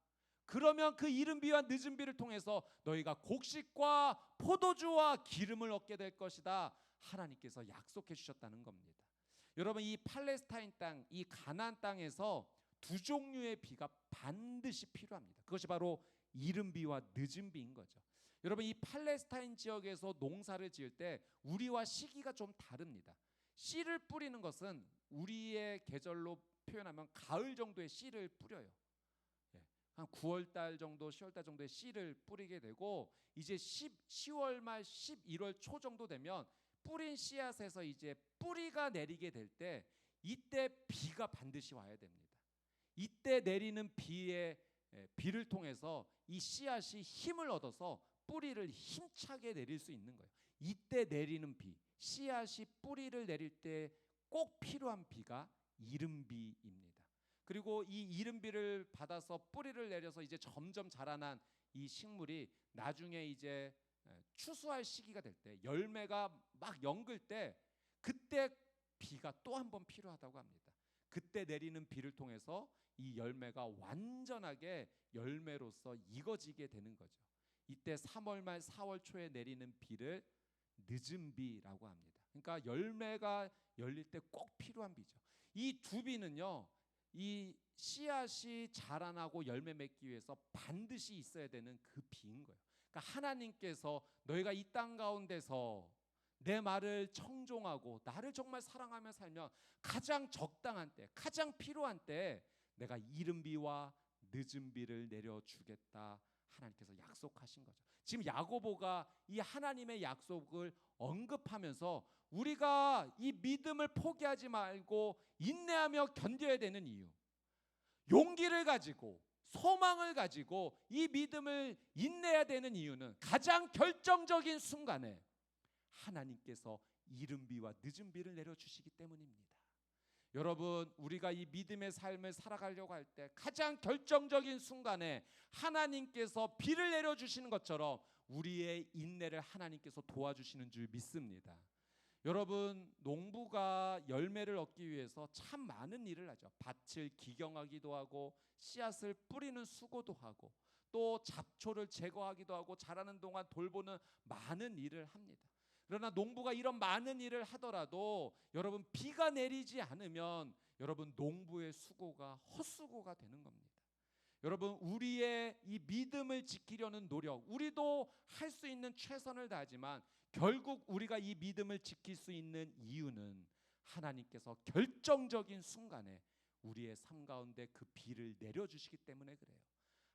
그러면 그 이른 비와 늦은 비를 통해서 너희가 곡식과 포도주와 기름을 얻게 될 것이다. 하나님께서 약속해 주셨다는 겁니다. 여러분, 이 팔레스타인 땅, 이 가나안 땅에서 두 종류의 비가 반드시 필요합니다. 그것이 바로 이른 비와 늦은 비인 거죠. 여러분, 이 팔레스타인 지역에서 농사를 지을 때 우리와 시기가 좀 다릅니다. 씨를 뿌리는 것은 우리의 계절로 표현하면 가을 정도의 씨를 뿌려요. 한 9월 달 정도, 10월 달 정도의 씨를 뿌리게 되고 이제 10월 말 11월 초 정도 되면 뿌린 씨앗에서 이제 뿌리가 내리게 될 때 이때 비가 반드시 와야 됩니다. 이때 내리는 비를 통해서 이 씨앗이 힘을 얻어서 뿌리를 힘차게 내릴 수 있는 거예요. 이때 내리는 비, 씨앗이 뿌리를 내릴 때 꼭 필요한 비가 이른 비입니다. 그리고 이 이른 비를 받아서 뿌리를 내려서 이제 점점 자라난 이 식물이 나중에 이제 추수할 시기가 될 때, 열매가 막 엉글 때 그때 비가 또 한 번 필요하다고 합니다. 그때 내리는 비를 통해서 이 열매가 완전하게 열매로서 익어지게 되는 거죠. 이때 3월 말 4월 초에 내리는 비를 늦은 비라고 합니다. 그러니까 열매가 열릴 때 꼭 필요한 비죠. 이 두 비는요, 이 씨앗이 자라나고 열매 맺기 위해서 반드시 있어야 되는 그 비인 거예요. 그러니까 하나님께서 너희가 이 땅 가운데서 내 말을 청종하고 나를 정말 사랑하며 살면 가장 적당한 때, 가장 필요한 때에 내가 이른 비와 늦은 비를 내려주겠다. 하나님께서 약속하신 거죠. 지금 야고보가 이 하나님의 약속을 언급하면서 우리가 이 믿음을 포기하지 말고 인내하며 견뎌야 되는 이유, 용기를 가지고 소망을 가지고 이 믿음을 인내해야 되는 이유는 가장 결정적인 순간에 하나님께서 이른 비와 늦은 비를 내려주시기 때문입니다. 여러분, 우리가 이 믿음의 삶을 살아가려고 할 때 가장 결정적인 순간에 하나님께서 비를 내려주시는 것처럼 우리의 인내를 하나님께서 도와주시는 줄 믿습니다. 여러분, 농부가 열매를 얻기 위해서 참 많은 일을 하죠. 밭을 기경하기도 하고 씨앗을 뿌리는 수고도 하고 또 잡초를 제거하기도 하고 자라는 동안 돌보는 많은 일을 합니다. 그러나 농부가 이런 많은 일을 하더라도 여러분, 비가 내리지 않으면 여러분, 농부의 수고가 헛수고가 되는 겁니다. 여러분, 우리의 이 믿음을 지키려는 노력, 우리도 할 수 있는 최선을 다하지만 결국 우리가 이 믿음을 지킬 수 있는 이유는 하나님께서 결정적인 순간에 우리의 삶 가운데 그 비를 내려주시기 때문에 그래요.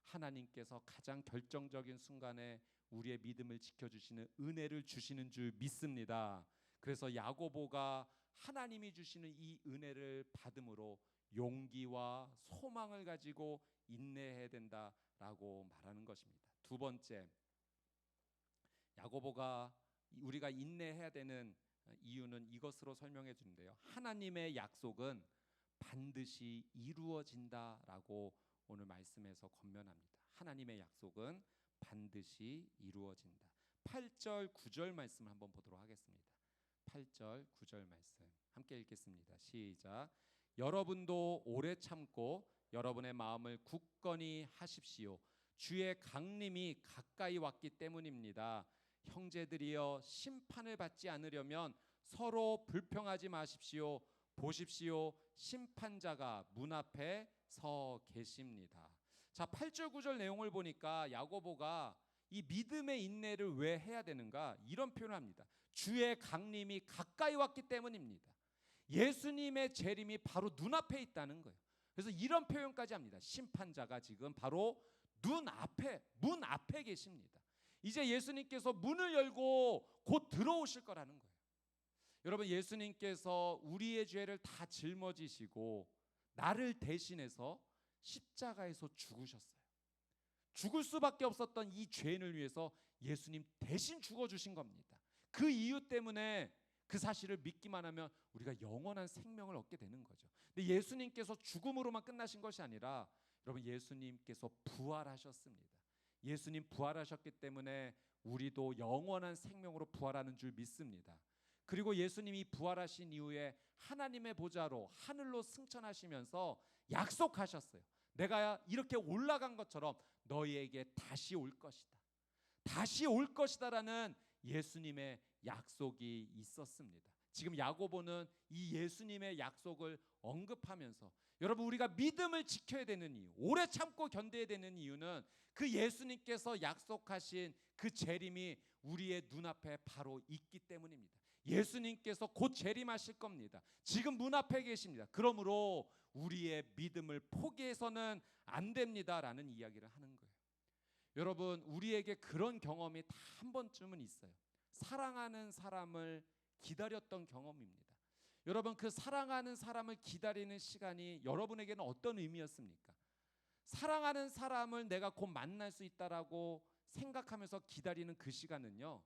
하나님께서 가장 결정적인 순간에 우리의 믿음을 지켜주시는 은혜를 주시는 줄 믿습니다. 그래서 야고보가 하나님이 주시는 이 은혜를 받음으로 용기와 소망을 가지고 인내해야 된다라고 말하는 것입니다. 두 번째, 야고보가 우리가 인내해야 되는 이유는 이것으로 설명해 주는데요. 하나님의 약속은 반드시 이루어진다라고 오늘 말씀에서 권면합니다. 하나님의 약속은 반드시 이루어진다. 8절 9절 말씀을 한번 보도록 하겠습니다. 8절 9절 말씀 함께 읽겠습니다. 시작. 여러분도 오래 참고 여러분의 마음을 굳건히 하십시오. 주의 강림이 가까이 왔기 때문입니다. 형제들이여, 심판을 받지 않으려면 서로 불평하지 마십시오. 보십시오, 심판자가 문 앞에 서 계십니다. 자, 8절 9절 내용을 보니까 야고보가 이 믿음의 인내를 왜 해야 되는가, 이런 표현을 합니다. 주의 강림이 가까이 왔기 때문입니다. 예수님의 재림이 바로 눈앞에 있다는 거예요. 그래서 이런 표현까지 합니다. 심판자가 지금 바로 문 앞에 계십니다. 이제 예수님께서 문을 열고 곧 들어오실 거라는 거예요. 여러분, 예수님께서 우리의 죄를 다 짊어지시고 나를 대신해서 십자가에서 죽으셨어요. 죽을 수밖에 없었던 이 죄인을 위해서 예수님 대신 죽어주신 겁니다. 그 이유 때문에 그 사실을 믿기만 하면 우리가 영원한 생명을 얻게 되는 거죠. 근데 예수님께서 죽음으로만 끝나신 것이 아니라 여러분, 예수님께서 부활하셨습니다. 예수님 부활하셨기 때문에 우리도 영원한 생명으로 부활하는 줄 믿습니다. 그리고 예수님이 부활하신 이후에 하나님의 보좌로 하늘로 승천하시면서 약속하셨어요. 내가 이렇게 올라간 것처럼 너희에게 다시 올 것이다. 다시 올 것이다라는 예수님의 약속이 있었습니다. 지금 야고보는 이 예수님의 약속을 언급하면서 여러분, 우리가 믿음을 지켜야 되는 이유, 오래 참고 견뎌야 되는 이유는 그 예수님께서 약속하신 그 재림이 우리의 눈앞에 바로 있기 때문입니다. 예수님께서 곧 재림하실 겁니다. 지금 문 앞에 계십니다. 그러므로 우리의 믿음을 포기해서는 안 됩니다라는 이야기를 하는 거예요. 여러분, 우리에게 그런 경험이 다 한 번쯤은 있어요. 사랑하는 사람을 기다렸던 경험입니다. 여러분, 그 사랑하는 사람을 기다리는 시간이 여러분에게는 어떤 의미였습니까? 사랑하는 사람을 내가 곧 만날 수 있다라고 생각하면서 기다리는 그 시간은요,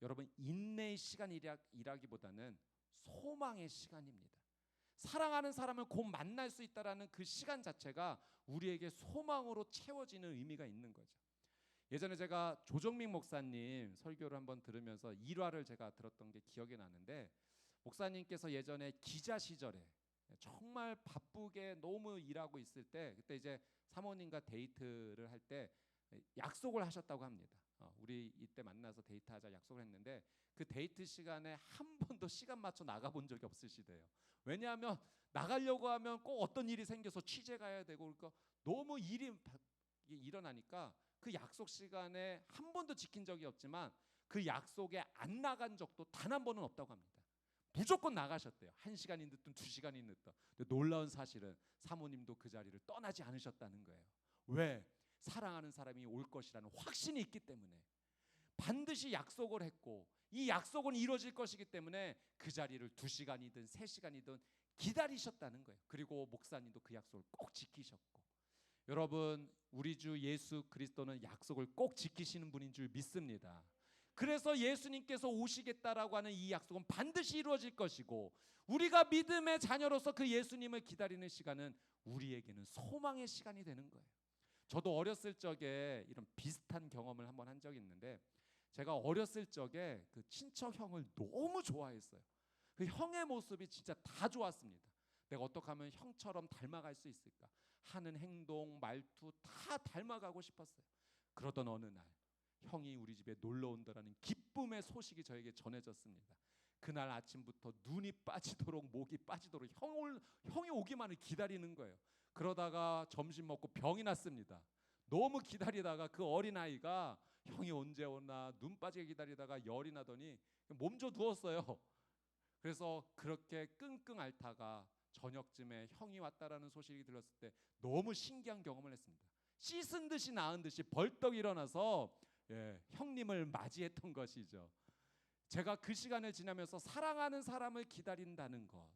여러분, 인내의 시간이라기보다는 소망의 시간입니다. 사랑하는 사람을 곧 만날 수 있다라는 그 시간 자체가 우리에게 소망으로 채워지는 의미가 있는 거죠. 예전에 제가 조정민 목사님 설교를 한번 들으면서 일화를 제가 들었던 게 기억이 나는데, 목사님께서 예전에 기자 시절에 정말 바쁘게 너무 일하고 있을 때, 그때 이제 사모님과 데이트를 할 때 약속을 하셨다고 합니다. 우리 이때 만나서 데이트하자 약속을 했는데 그 데이트 시간에 한 번도 시간 맞춰 나가본 적이 없으시대요. 왜냐하면 나가려고 하면 꼭 어떤 일이 생겨서 취재 가야 되고, 그러니까 너무 일이 일어나니까 그 약속 시간에 한 번도 지킨 적이 없지만 그 약속에 안 나간 적도 단 한 번은 없다고 합니다. 무조건 나가셨대요. 1시간이 늦든 2시간이 늦든. 근데 놀라운 사실은 사모님도 그 자리를 떠나지 않으셨다는 거예요. 왜? 사랑하는 사람이 올 것이라는 확신이 있기 때문에, 반드시 약속을 했고 이 약속은 이루어질 것이기 때문에 그 자리를 2시간이든 3시간이든 기다리셨다는 거예요. 그리고 목사님도 그 약속을 꼭 지키셨고, 여러분, 우리 주 예수 그리스도는 약속을 꼭 지키시는 분인 줄 믿습니다. 그래서 예수님께서 오시겠다라고 하는 이 약속은 반드시 이루어질 것이고, 우리가 믿음의 자녀로서 그 예수님을 기다리는 시간은 우리에게는 소망의 시간이 되는 거예요. 저도 어렸을 적에 이런 비슷한 경험을 한번 한 적이 있는데, 제가 어렸을 적에 그 친척 형을 너무 좋아했어요. 그 형의 모습이 진짜 다 좋았습니다. 내가 어떻게 하면 형처럼 닮아갈 수 있을까? 하는 행동, 말투 다 닮아가고 싶었어요. 그러던 어느 날 형이 우리 집에 놀러 온다라는 기쁨의 소식이 저에게 전해졌습니다. 그날 아침부터 눈이 빠지도록 목이 빠지도록 형이 오기만을 기다리는 거예요. 그러다가 점심 먹고 병이 났습니다. 너무 기다리다가 그 어린아이가 형이 언제 오나 눈 빠지게 기다리다가 열이 나더니 몸져 누웠어요. 그래서 그렇게 끙끙 앓다가 저녁쯤에 형이 왔다라는 소식이 들렸을 때 너무 신기한 경험을 했습니다. 씻은 듯이 나은 듯이 벌떡 일어나서 형님을 맞이했던 것이죠. 제가 그 시간을 지나면서 사랑하는 사람을 기다린다는 것,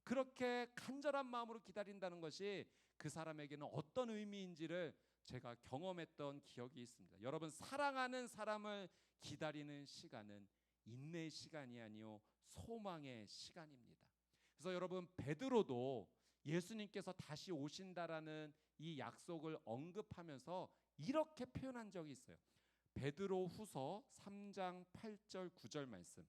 그렇게 간절한 마음으로 기다린다는 것이 그 사람에게는 어떤 의미인지를 제가 경험했던 기억이 있습니다. 여러분, 사랑하는 사람을 기다리는 시간은 인내의 시간이 아니요 소망의 시간입니다. 그래서 여러분, 베드로도 예수님께서 다시 오신다라는 이 약속을 언급하면서 이렇게 표현한 적이 있어요. 베드로 후서 3장 8절 9절 말씀.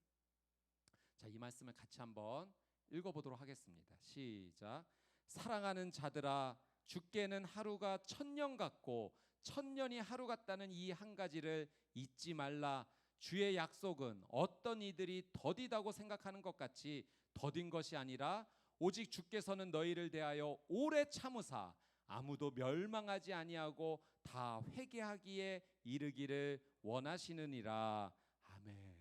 자, 이 말씀을 같이 한번 읽어보도록 하겠습니다. 시작. 사랑하는 자들아, 주께는 하루가 1000년 같고 1000년이 하루 같다는 이 한 가지를 잊지 말라. 주의 약속은 어떤 이들이 더디다고 생각하는 것 같이 더딘 것이 아니라 오직 주께서는 너희를 대하여 오래 참으사 아무도 멸망하지 아니하고 다 회개하기에 이르기를 원하시느니라. 아멘.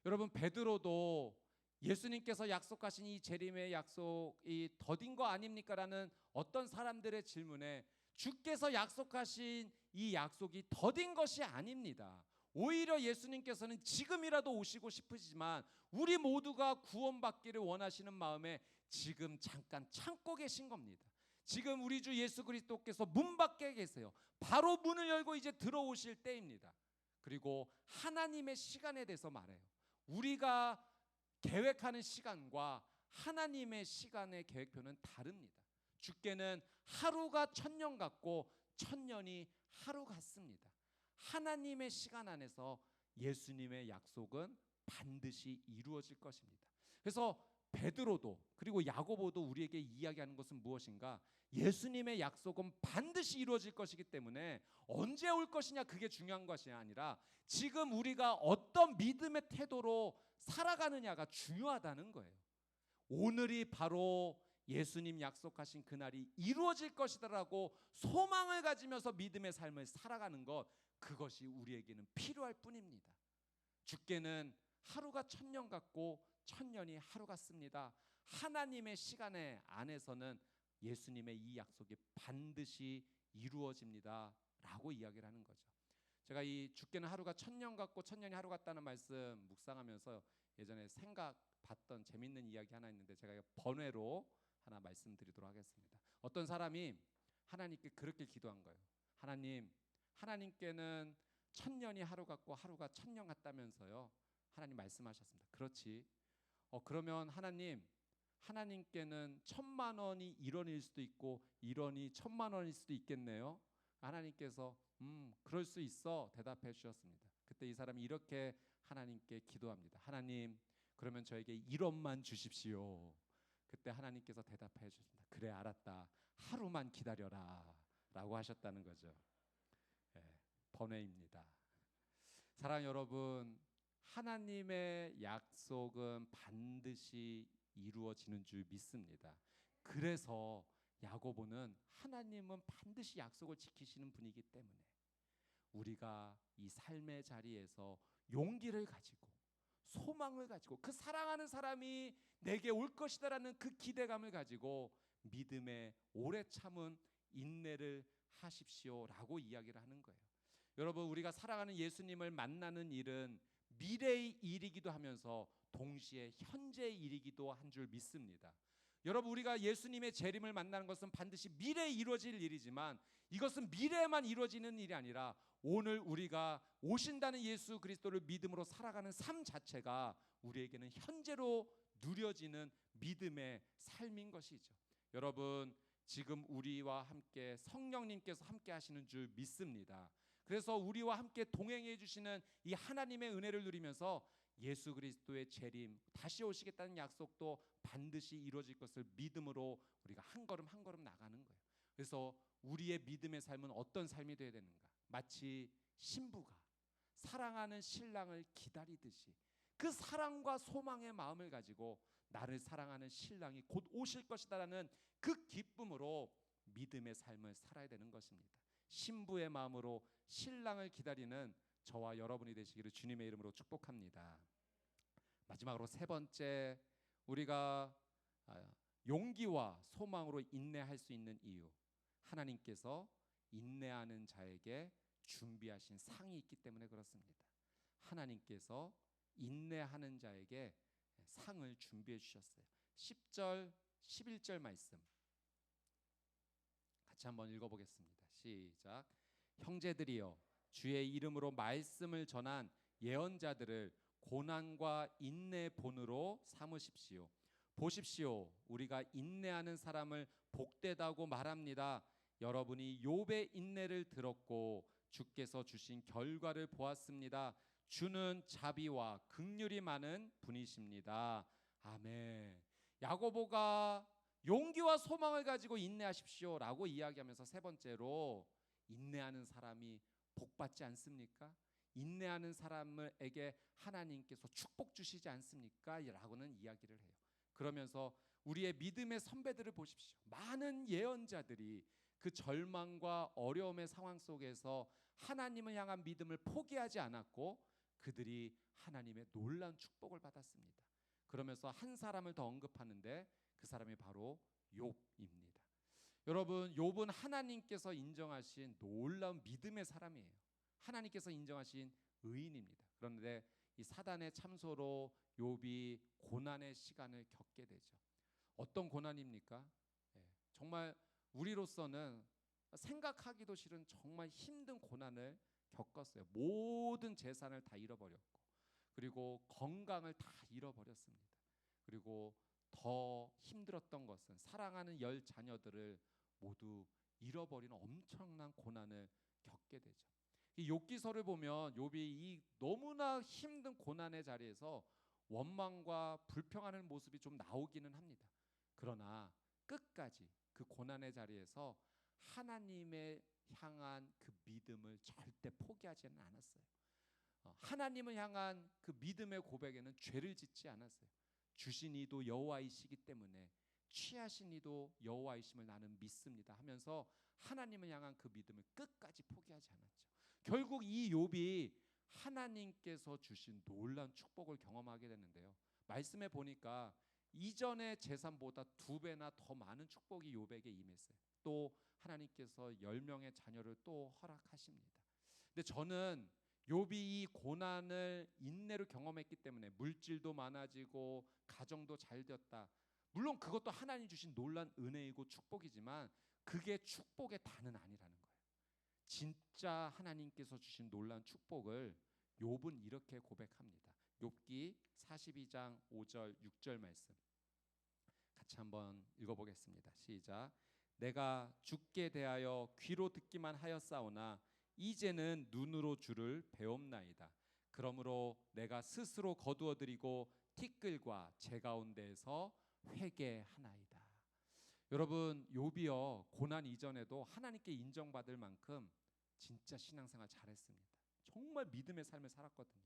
여러분, 베드로도 예수님께서 약속하신 이 재림의 약속이 더딘 거 아닙니까? 라는 어떤 사람들의 질문에 주께서 약속하신 이 약속이 더딘 것이 아닙니다. 오히려 예수님께서는 지금이라도 오시고 싶으시지만 우리 모두가 구원받기를 원하시는 마음에 지금 잠깐 참고 계신 겁니다. 지금 우리 주 예수 그리스도께서 문 밖에 계세요. 바로 문을 열고 이제 들어오실 때입니다. 그리고 하나님의 시간에 대해서 말해요. 우리가 계획하는 시간과 하나님의 시간의 계획표는 다릅니다. 주께는 하루가 1000년 같고 1000년이 하루 같습니다. 하나님의 시간 안에서 예수님의 약속은 반드시 이루어질 것입니다. 그래서 베드로도 그리고 야고보도 우리에게 이야기하는 것은 무엇인가? 예수님의 약속은 반드시 이루어질 것이기 때문에 언제 올 것이냐, 그게 중요한 것이 아니라 지금 우리가 어떤 믿음의 태도로 살아가느냐가 중요하다는 거예요. 오늘이 바로 예수님 약속하신 그날이 이루어질 것이다라고 소망을 가지면서 믿음의 삶을 살아가는 것, 그것이 우리에게는 필요할 뿐입니다. 주께는 하루가 1000년 같고 1000년이 하루 같습니다. 하나님의 시간의 안에서는 예수님의 이 약속이 반드시 이루어집니다 라고 이야기를 하는 거죠. 제가 이 주께는 하루가 1000년 같고 1000년이 하루 같다는 말씀 묵상하면서 예전에 생각봤던 재밌는 이야기 하나 있는데 제가 번외로 하나 말씀드리도록 하겠습니다. 어떤 사람이 하나님께 그렇게 기도한 거예요. 하나님께는 1000년이 하루 같고 하루가 1000년 같다면서요. 하나님 말씀하셨습니다. 그렇지. 그러면 하나님께는 1000만 원이 1원일 수도 있고 1원이 1000만 원일 수도 있겠네요. 하나님께서 그럴 수 있어 대답해 주셨습니다. 그때 이 사람이 이렇게 하나님께 기도합니다. 하나님, 그러면 저에게 1원만 주십시오. 그때 하나님께서 대답해 주셨습니다. 그래, 알았다. 하루만 기다려라 라고 하셨다는 거죠. 번외입니다. 사랑 여러분, 하나님의 약속은 반드시 이루어지는 줄 믿습니다. 그래서 야고보는 하나님은 반드시 약속을 지키시는 분이기 때문에 우리가 이 삶의 자리에서 용기를 가지고 소망을 가지고 그 사랑하는 사람이 내게 올 것이다라는 그 기대감을 가지고 믿음의 오래 참은 인내를 하십시오라고 이야기를 하는 거예요. 여러분, 우리가 사랑하는 예수님을 만나는 일은 미래의 일이기도 하면서 동시에 현재의 일이기도 한 줄 믿습니다. 여러분, 우리가 예수님의 재림을 만나는 것은 반드시 미래에 이루어질 일이지만 이것은 미래에만 이루어지는 일이 아니라 오늘 우리가 오신다는 예수 그리스도를 믿음으로 살아가는 삶 자체가 우리에게는 현재로 누려지는 믿음의 삶인 것이죠. 여러분, 지금 우리와 함께 성령님께서 함께 하시는 줄 믿습니다. 그래서 우리와 함께 동행해 주시는 이 하나님의 은혜를 누리면서 예수 그리스도의 재림, 다시 오시겠다는 약속도 반드시 이루어질 것을 믿음으로 우리가 한 걸음 한 걸음 나가는 거예요. 그래서 우리의 믿음의 삶은 어떤 삶이 되어야 되는가? 마치 신부가 사랑하는 신랑을 기다리듯이 그 사랑과 소망의 마음을 가지고 나를 사랑하는 신랑이 곧 오실 것이다라는 그 기쁨으로 믿음의 삶을 살아야 되는 것입니다. 신부의 마음으로 신랑을 기다리는 저와 여러분이 되시기를 주님의 이름으로 축복합니다. 마지막으로 세 번째, 우리가 용기와 소망으로 인내할 수 있는 이유, 하나님께서 인내하는 자에게 준비하신 상이 있기 때문에 그렇습니다. 하나님께서 인내하는 자에게 상을 준비해 주셨어요. 10절 11절 말씀 같이 한번 읽어보겠습니다. 시작. 형제들이여, 주의 이름으로 말씀을 전한 예언자들을 고난과 인내 본으로 삼으십시오. 보십시오, 우리가 인내하는 사람을 복되다고 말합니다. 여러분이 욥의 인내를 들었고 주께서 주신 결과를 보았습니다. 주는 자비와 긍휼이 많은 분이십니다. 아멘. 야고보가 용기와 소망을 가지고 인내하십시오라고 이야기하면서 세 번째로 인내하는 사람이 복받지 않습니까? 인내하는 사람에게 하나님께서 축복 주시지 않습니까? 라고는 이야기를 해요. 그러면서 우리의 믿음의 선배들을 보십시오. 많은 예언자들이 그 절망과 어려움의 상황 속에서 하나님을 향한 믿음을 포기하지 않았고 그들이 하나님의 놀라운 축복을 받았습니다. 그러면서 한 사람을 더 언급하는데 그 사람이 바로 욥입니다. 여러분, 욥은 하나님께서 인정하신 놀라운 믿음의 사람이에요. 하나님께서 인정하신 의인입니다. 그런데 이 사단의 참소로 욥이 고난의 시간을 겪게 되죠. 어떤 고난입니까? 정말 우리로서는 생각하기도 싫은 정말 힘든 고난을 겪었어요. 모든 재산을 다 잃어버렸고, 그리고 건강을 다 잃어버렸습니다. 그리고 더 힘들었던 것은 사랑하는 10 자녀들을 모두 잃어버리는 엄청난 고난을 겪게 되죠. 이 욥기서를 보면 욥이 이 너무나 힘든 고난의 자리에서 원망과 불평하는 모습이 좀 나오기는 합니다. 그러나 끝까지 그 고난의 자리에서 하나님의 향한 그 믿음을 절대 포기하지는 않았어요. 하나님을 향한 그 믿음의 고백에는 죄를 짓지 않았어요. 주신 이도 여호와이시기 때문에 취하신 이도 여호와이심을 나는 믿습니다 하면서 하나님을 향한 그 믿음을 끝까지 포기하지 않았죠. 결국 이 욥이 하나님께서 주신 놀라운 축복을 경험하게 되는데요. 말씀에 보니까 이전의 재산보다 2배나 더 많은 축복이 욥에게 임했어요. 또 하나님께서 10명의 자녀를 또 허락하십니다. 근데 저는 욥이 이 고난을 인내로 경험했기 때문에 물질도 많아지고 가정도 잘 되었다. 물론 그것도 하나님 주신 놀란 은혜이고 축복이지만 그게 축복의 다는 아니라는 거예요. 진짜 하나님께서 주신 놀란 축복을 욥은 이렇게 고백합니다. 욥기 42장 5절 6절 말씀 같이 한번 읽어보겠습니다. 시작. 내가 주께 대하여 귀로 듣기만 하였사오나 이제는 눈으로 주를 배옵나이다. 그러므로 내가 스스로 거두어드리고 티끌과 제 가운데에서 회개하나이다. 여러분, 욥이요 고난 이전에도 하나님께 인정받을 만큼 진짜 신앙생활 잘했습니다. 정말 믿음의 삶을 살았거든요.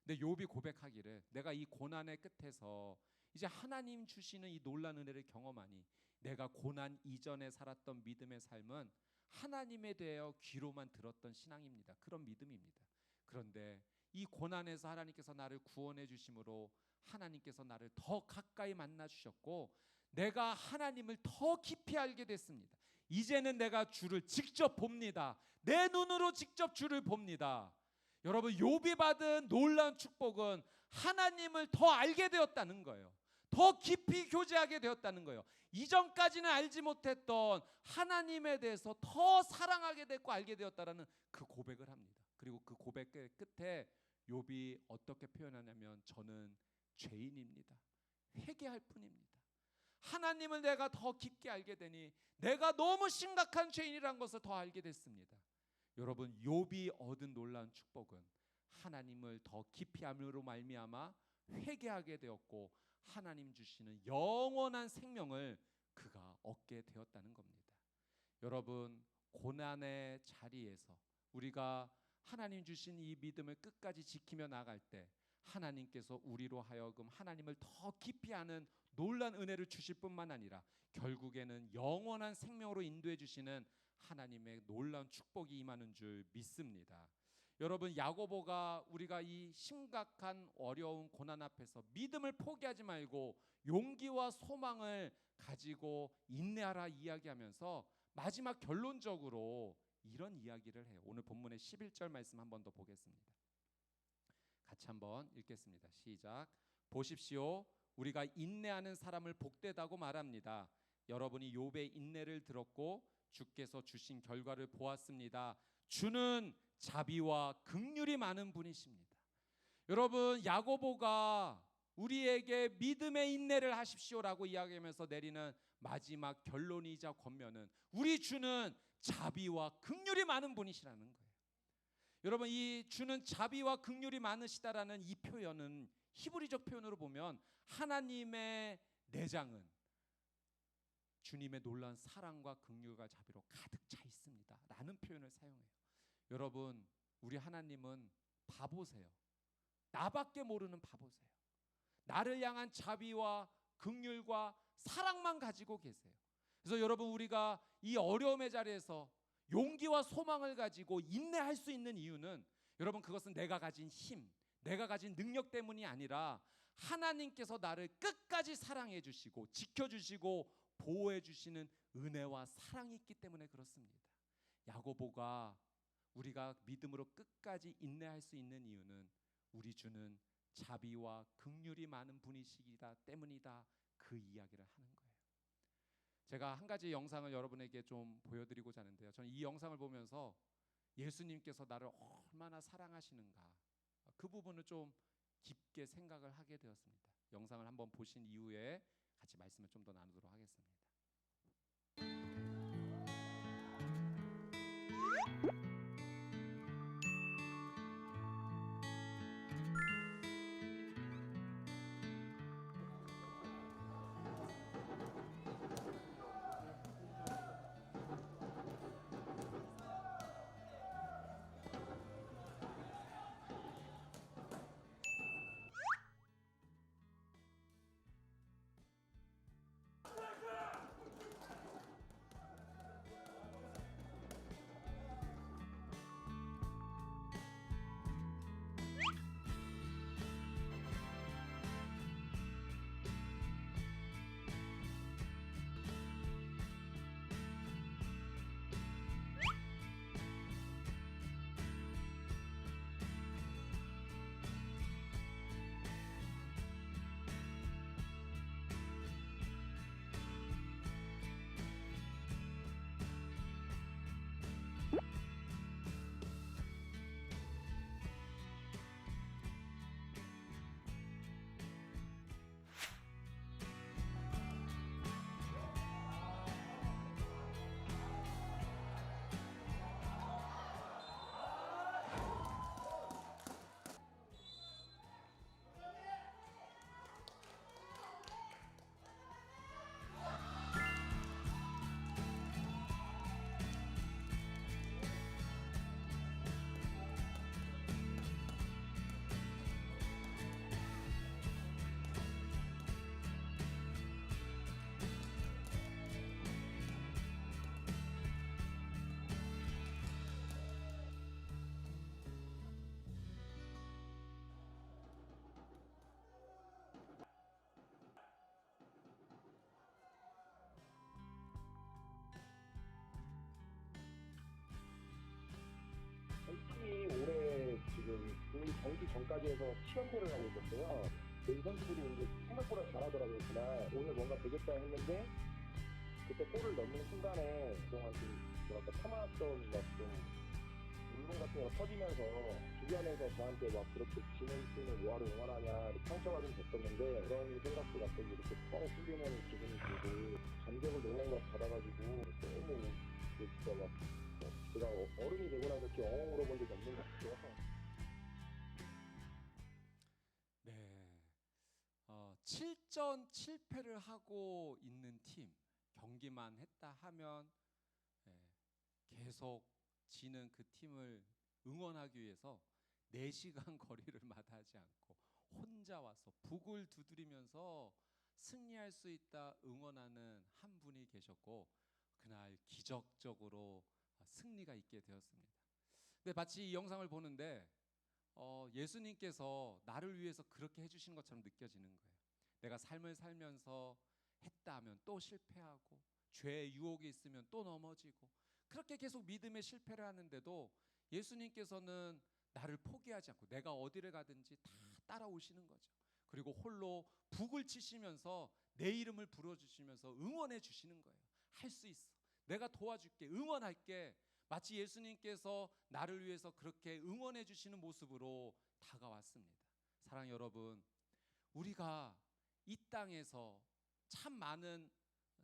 근데 욥이 고백하기를 내가 이 고난의 끝에서 이제 하나님 주시는 이 놀라운 은혜를 경험하니 내가 고난 이전에 살았던 믿음의 삶은 하나님에 대하여 귀로만 들었던 신앙입니다. 그런 믿음입니다. 그런데 이 고난에서 하나님께서 나를 구원해 주심으로 하나님께서 나를 더 가까이 만나 주셨고 내가 하나님을 더 깊이 알게 됐습니다. 이제는 내가 주를 직접 봅니다. 내 눈으로 직접 주를 봅니다. 여러분, 욥이 받은 놀라운 축복은 하나님을 더 알게 되었다는 거예요. 더 깊이 교제하게 되었다는 거예요. 이전까지는 알지 못했던 하나님에 대해서 더 사랑하게 됐고 알게 되었다라는 그 고백을 합니다. 그리고 그 고백의 끝에 욥이 어떻게 표현하냐면 저는 죄인입니다. 회개할 뿐입니다. 하나님을 내가 더 깊게 알게 되니 내가 너무 심각한 죄인이라는 것을 더 알게 됐습니다. 여러분, 욥이 얻은 놀라운 축복은 하나님을 더 깊이 알므로 말미암아 회개하게 되었고 하나님 주시는 영원한 생명을 그가 얻게 되었다는 겁니다. 여러분, 고난의 자리에서 우리가 하나님 주신 이 믿음을 끝까지 지키며 나갈 때 하나님께서 우리로 하여금 하나님을 더 깊이 아는 놀란 은혜를 주실 뿐만 아니라 결국에는 영원한 생명으로 인도해 주시는 하나님의 놀라운 축복이 임하는 줄 믿습니다. 여러분, 야고보가 우리가 이 심각한 어려운 고난 앞에서 믿음을 포기하지 말고 용기와 소망을 가지고 인내하라 이야기하면서 마지막 결론적으로 이런 이야기를 해요. 오늘 본문의 11절 말씀 한 번 더 보겠습니다. 같이 한번 읽겠습니다. 시작. 보십시오. 우리가 인내하는 사람을 복되다고 말합니다. 여러분이 욥의 인내를 들었고 주께서 주신 결과를 보았습니다. 주는 자비와 긍휼이 많은 분이십니다. 여러분, 야고보가 우리에게 믿음의 인내를 하십시오라고 이야기하면서 내리는 마지막 결론이자 권면은 우리 주는 자비와 긍휼이 많은 분이시라는 거예요. 여러분, 이 주는 자비와 긍휼이 많으시다라는 이 표현은 히브리적 표현으로 보면 하나님의 내장은 주님의 놀라운 사랑과 긍휼과 자비로 가득 차 있습니다 라는 표현을 사용해요. 여러분, 우리 하나님은 바보세요. 나밖에 모르는 바보세요. 나를 향한 자비와 긍휼과 사랑만 가지고 계세요. 그래서 여러분, 우리가 이 어려움의 자리에서 용기와 소망을 가지고 인내할 수 있는 이유는 여러분, 그것은 내가 가진 힘, 내가 가진 능력 때문이 아니라 하나님께서 나를 끝까지 사랑해 주시고 지켜주시고 보호해 주시는 은혜와 사랑이 있기 때문에 그렇습니다. 야고보가 우리가 믿음으로 끝까지 인내할 수 있는 이유는 우리 주는 자비와 긍휼이 많은 분이시기다 때문이다, 그 이야기를 하는 거예요. 제가 한 가지 영상을 여러분에게 좀 보여드리고자 하는데요. 저는 이 영상을 보면서 예수님께서 나를 얼마나 사랑하시는가, 그 부분을 좀 깊게 생각을 하게 되었습니다. 영상을 한번 보신 이후에 같이 말씀을 좀 더 나누도록 하겠습니다. 팀이 올해 지금 경기 전까지 해서 7연패를 하고 있었어요. 이 선수들이 이제 생각보다 잘하더라고요. 그날 오늘 뭔가 되겠다 했는데 그때 골을 넣는 순간에 그동안 좀 뭐랄까 참아왔던 막좀 울분 같은 거 터지면서 주변에서 저한테 막 그렇게 지는 팀을 뭐하러 응원하냐 이렇게 상처가 좀 됐었는데 그런 생각도 갑자기 이렇게 뻥 뚫리는 기분이 들고 감격을 너무 막 받아가지고 너무 진짜 막 제가 어른이 되고 나서 이렇게 엉엉 울어본 적이 없는 것 같아요. 네, 7전 7패를 하고 있는 팀, 경기만 했다 하면 계속 지는 그 팀을 응원하기 위해서 4시간 거리를 마다하지 않고 혼자 와서 북을 두드리면서 승리할 수 있다 응원하는 한 분이 계셨고, 그날 기적적으로 승리가 있게 되었습니다. 근데 마치 이 영상을 보는데 예수님께서 나를 위해서 그렇게 해주시는 것처럼 느껴지는 거예요. 내가 삶을 살면서 했다 하면 또 실패하고 죄의 유혹이 있으면 또 넘어지고 그렇게 계속 믿음의 실패를 하는데도 예수님께서는 나를 포기하지 않고 내가 어디를 가든지 다 따라오시는 거죠. 그리고 홀로 북을 치시면서 내 이름을 불러주시면서 응원해 주시는 거예요. 할 수 있어. 내가 도와줄게. 응원할게. 마치 예수님께서 나를 위해서 그렇게 응원해 주시는 모습으로 다가왔습니다. 사랑하는 여러분, 우리가 이 땅에서 참 많은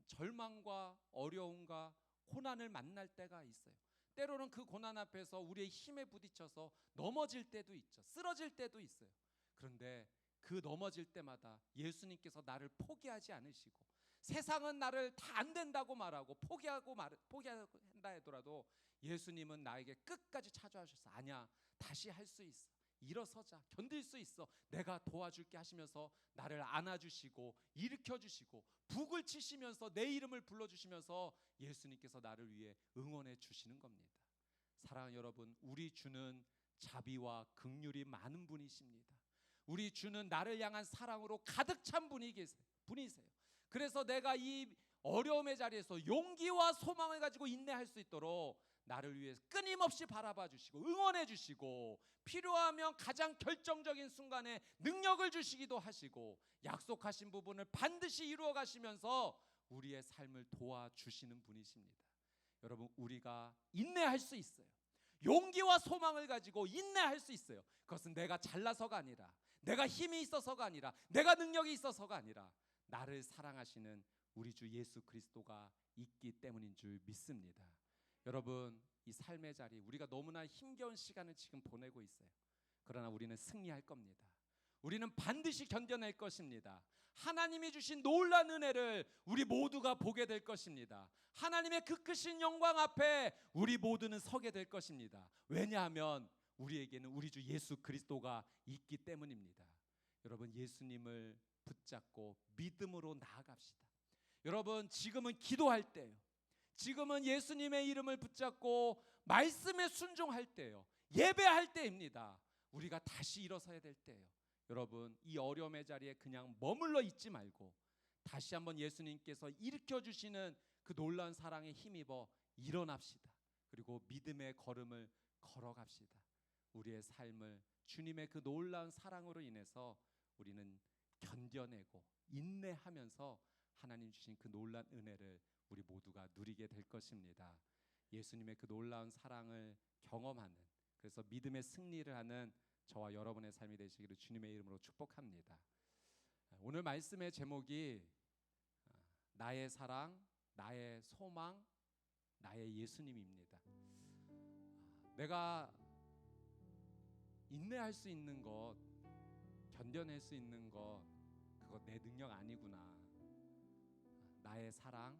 절망과 어려움과 고난을 만날 때가 있어요. 때로는 그 고난 앞에서 우리의 힘에 부딪혀서 넘어질 때도 있죠. 쓰러질 때도 있어요. 그런데 그 넘어질 때마다 예수님께서 나를 포기하지 않으시고, 세상은 나를 다 안 된다고 말하고 포기한다 하더라도 예수님은 나에게 끝까지 찾아오셔서 아니야, 다시 할 수 있어, 일어서자, 견딜 수 있어, 내가 도와줄게 하시면서 나를 안아주시고 일으켜주시고 북을 치시면서 내 이름을 불러주시면서 예수님께서 나를 위해 응원해 주시는 겁니다. 사랑하는 여러분, 우리 주는 자비와 긍휼이 많은 분이십니다. 우리 주는 나를 향한 사랑으로 가득 찬 분이세요. 그래서 내가 이 어려움의 자리에서 용기와 소망을 가지고 인내할 수 있도록 나를 위해 끊임없이 바라봐 주시고 응원해 주시고, 필요하면 가장 결정적인 순간에 능력을 주시기도 하시고, 약속하신 부분을 반드시 이루어 가시면서 우리의 삶을 도와주시는 분이십니다. 여러분, 우리가 인내할 수 있어요. 용기와 소망을 가지고 인내할 수 있어요. 그것은 내가 잘나서가 아니라, 내가 힘이 있어서가 아니라, 내가 능력이 있어서가 아니라 나를 사랑하시는 우리 주 예수 그리스도가 있기 때문인 줄 믿습니다. 여러분, 이 삶의 자리, 우리가 너무나 힘겨운 시간을 지금 보내고 있어요. 그러나 우리는 승리할 겁니다. 우리는 반드시 견뎌낼 것입니다. 하나님이 주신 놀라운 은혜를 우리 모두가 보게 될 것입니다. 하나님의 그 크신 영광 앞에 우리 모두는 서게 될 것입니다. 왜냐하면 우리에게는 우리 주 예수 그리스도가 있기 때문입니다. 여러분, 예수님을 붙잡고 믿음으로 나아갑시다. 여러분, 지금은 기도할 때예요. 지금은 예수님의 이름을 붙잡고 말씀에 순종할 때예요. 예배할 때입니다. 우리가 다시 일어서야 될 때예요. 여러분, 이 어려움의 자리에 그냥 머물러 있지 말고 다시 한번 예수님께서 일으켜 주시는 그 놀라운 사랑에 힘입어 일어납시다. 그리고 믿음의 걸음을 걸어갑시다. 우리의 삶을 주님의 그 놀라운 사랑으로 인해서 우리는 견뎌내고 인내하면서 하나님 주신 그 놀라운 은혜를 우리 모두가 누리게 될 것입니다. 예수님의 그 놀라운 사랑을 경험하는, 그래서 믿음의 승리를 하는 저와 여러분의 삶이 되시기를 주님의 이름으로 축복합니다. 오늘 말씀의 제목이 나의 사랑, 나의 소망, 나의 예수님입니다. 내가 인내할 수 있는 것, 견뎌낼 수 있는 것, 그거 내 능력 아니구나. 나의 사랑,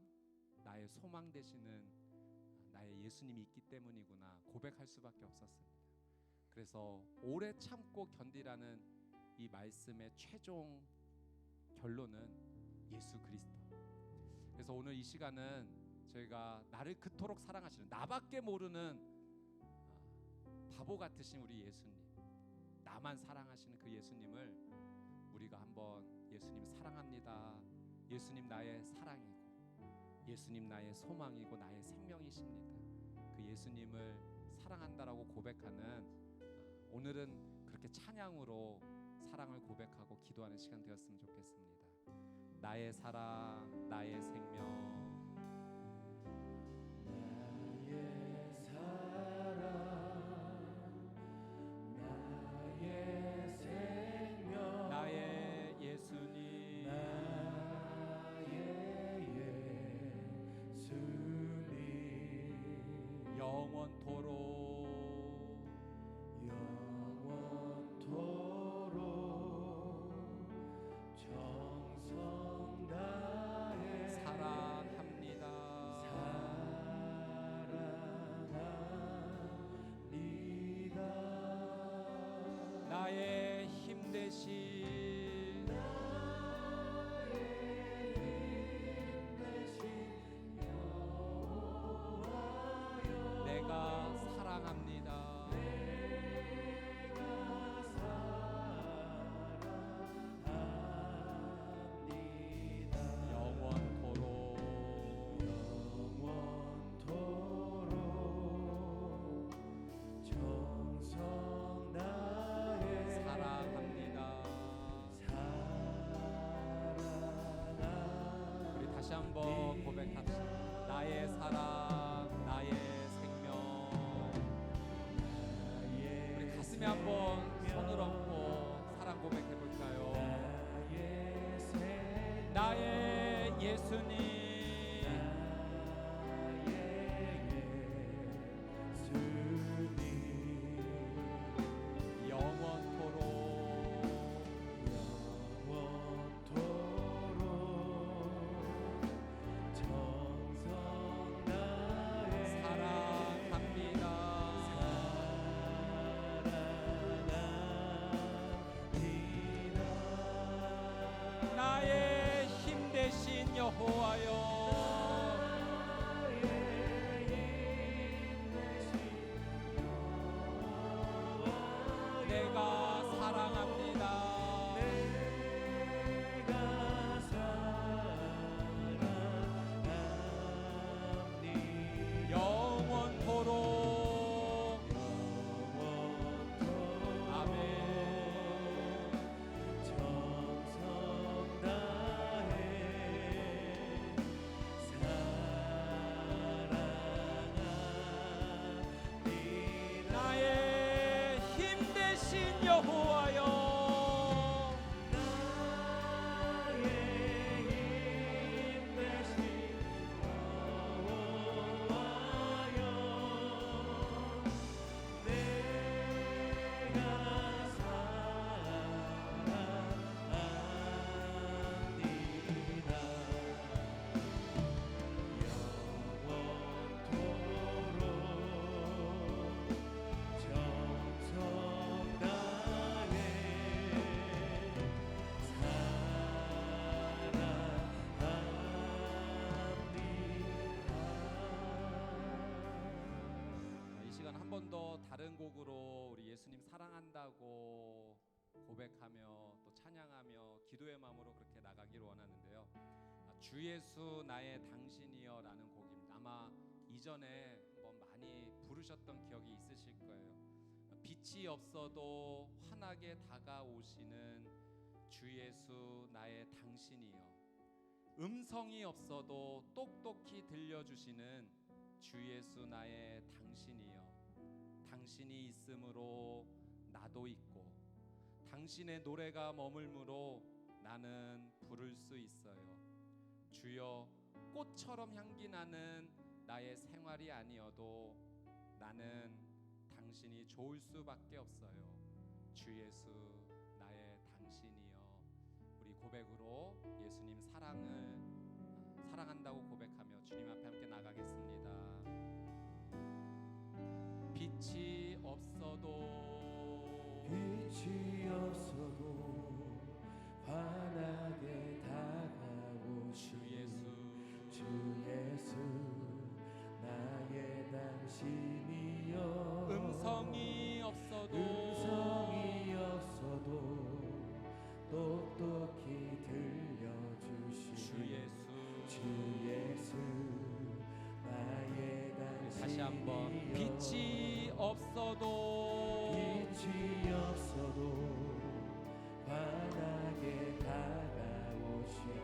나의 소망 되시는 나의 예수님이 있기 때문이구나 고백할 수밖에 없었습니다. 그래서 오래 참고 견디라는 이 말씀의 최종 결론은 예수 그리스도. 그래서 오늘 이 시간은 저희가 나를 그토록 사랑하시는, 나밖에 모르는 바보 같으신 우리 예수님, 나만 사랑하시는 그 예수님을 우리가 한번, 예수님 사랑합니다, 예수님 나의 사랑이고 예수님 나의 소망이고 나의 생명이십니다, 그 예수님을 사랑한다라고 고백하는, 오늘은 그렇게 찬양으로 사랑을 고백하고 기도하는 시간 되었으면 좋겠습니다. 나의 사랑, 나의 생명, 나의 힘 되신 내가 사랑합니다. 다시 한번 고백합시다. 나의 사랑, 나의 생명. 우리 가슴에 한번 손을 얹고 사랑 고백해 볼까요? 나의 예수님, 대신 여호와여 다른 곡으로 우리 예수님 사랑한다고 고백하며 또 찬양하며 기도의 마음으로 그렇게 나가기를 원하는데요. 주 예수 나의 당신이여 라는 곡입니다. 아마 이전에 한번 많이 부르셨던 기억이 있으실 거예요. 빛이 없어도 환하게 다가오시는 주 예수 나의 당신이여, 음성이 없어도 똑똑히 들려주시는 주 예수 나의 당신이여, 당신이 있으므로 나도 있고 당신의 노래가 머물므로 나는 부를 수 있어요. 주여, 꽃처럼 향기 나는 나의 생활이 아니어도 나는 당신이 좋을 수밖에 없어요. 주 예수 나의 당신이여. 우리 고백으로 예수님 사랑한다고 고백하며 주님 앞에 함께 나가겠습니다. 빛이 없어도 환하게 다가오시는 주 예수 나의 당신이여, 음성이 없어도 똑똑히 들려주시는 주 예수 나의 당신이여. 다시 한번 빛이 없어도 환하게 다가오시는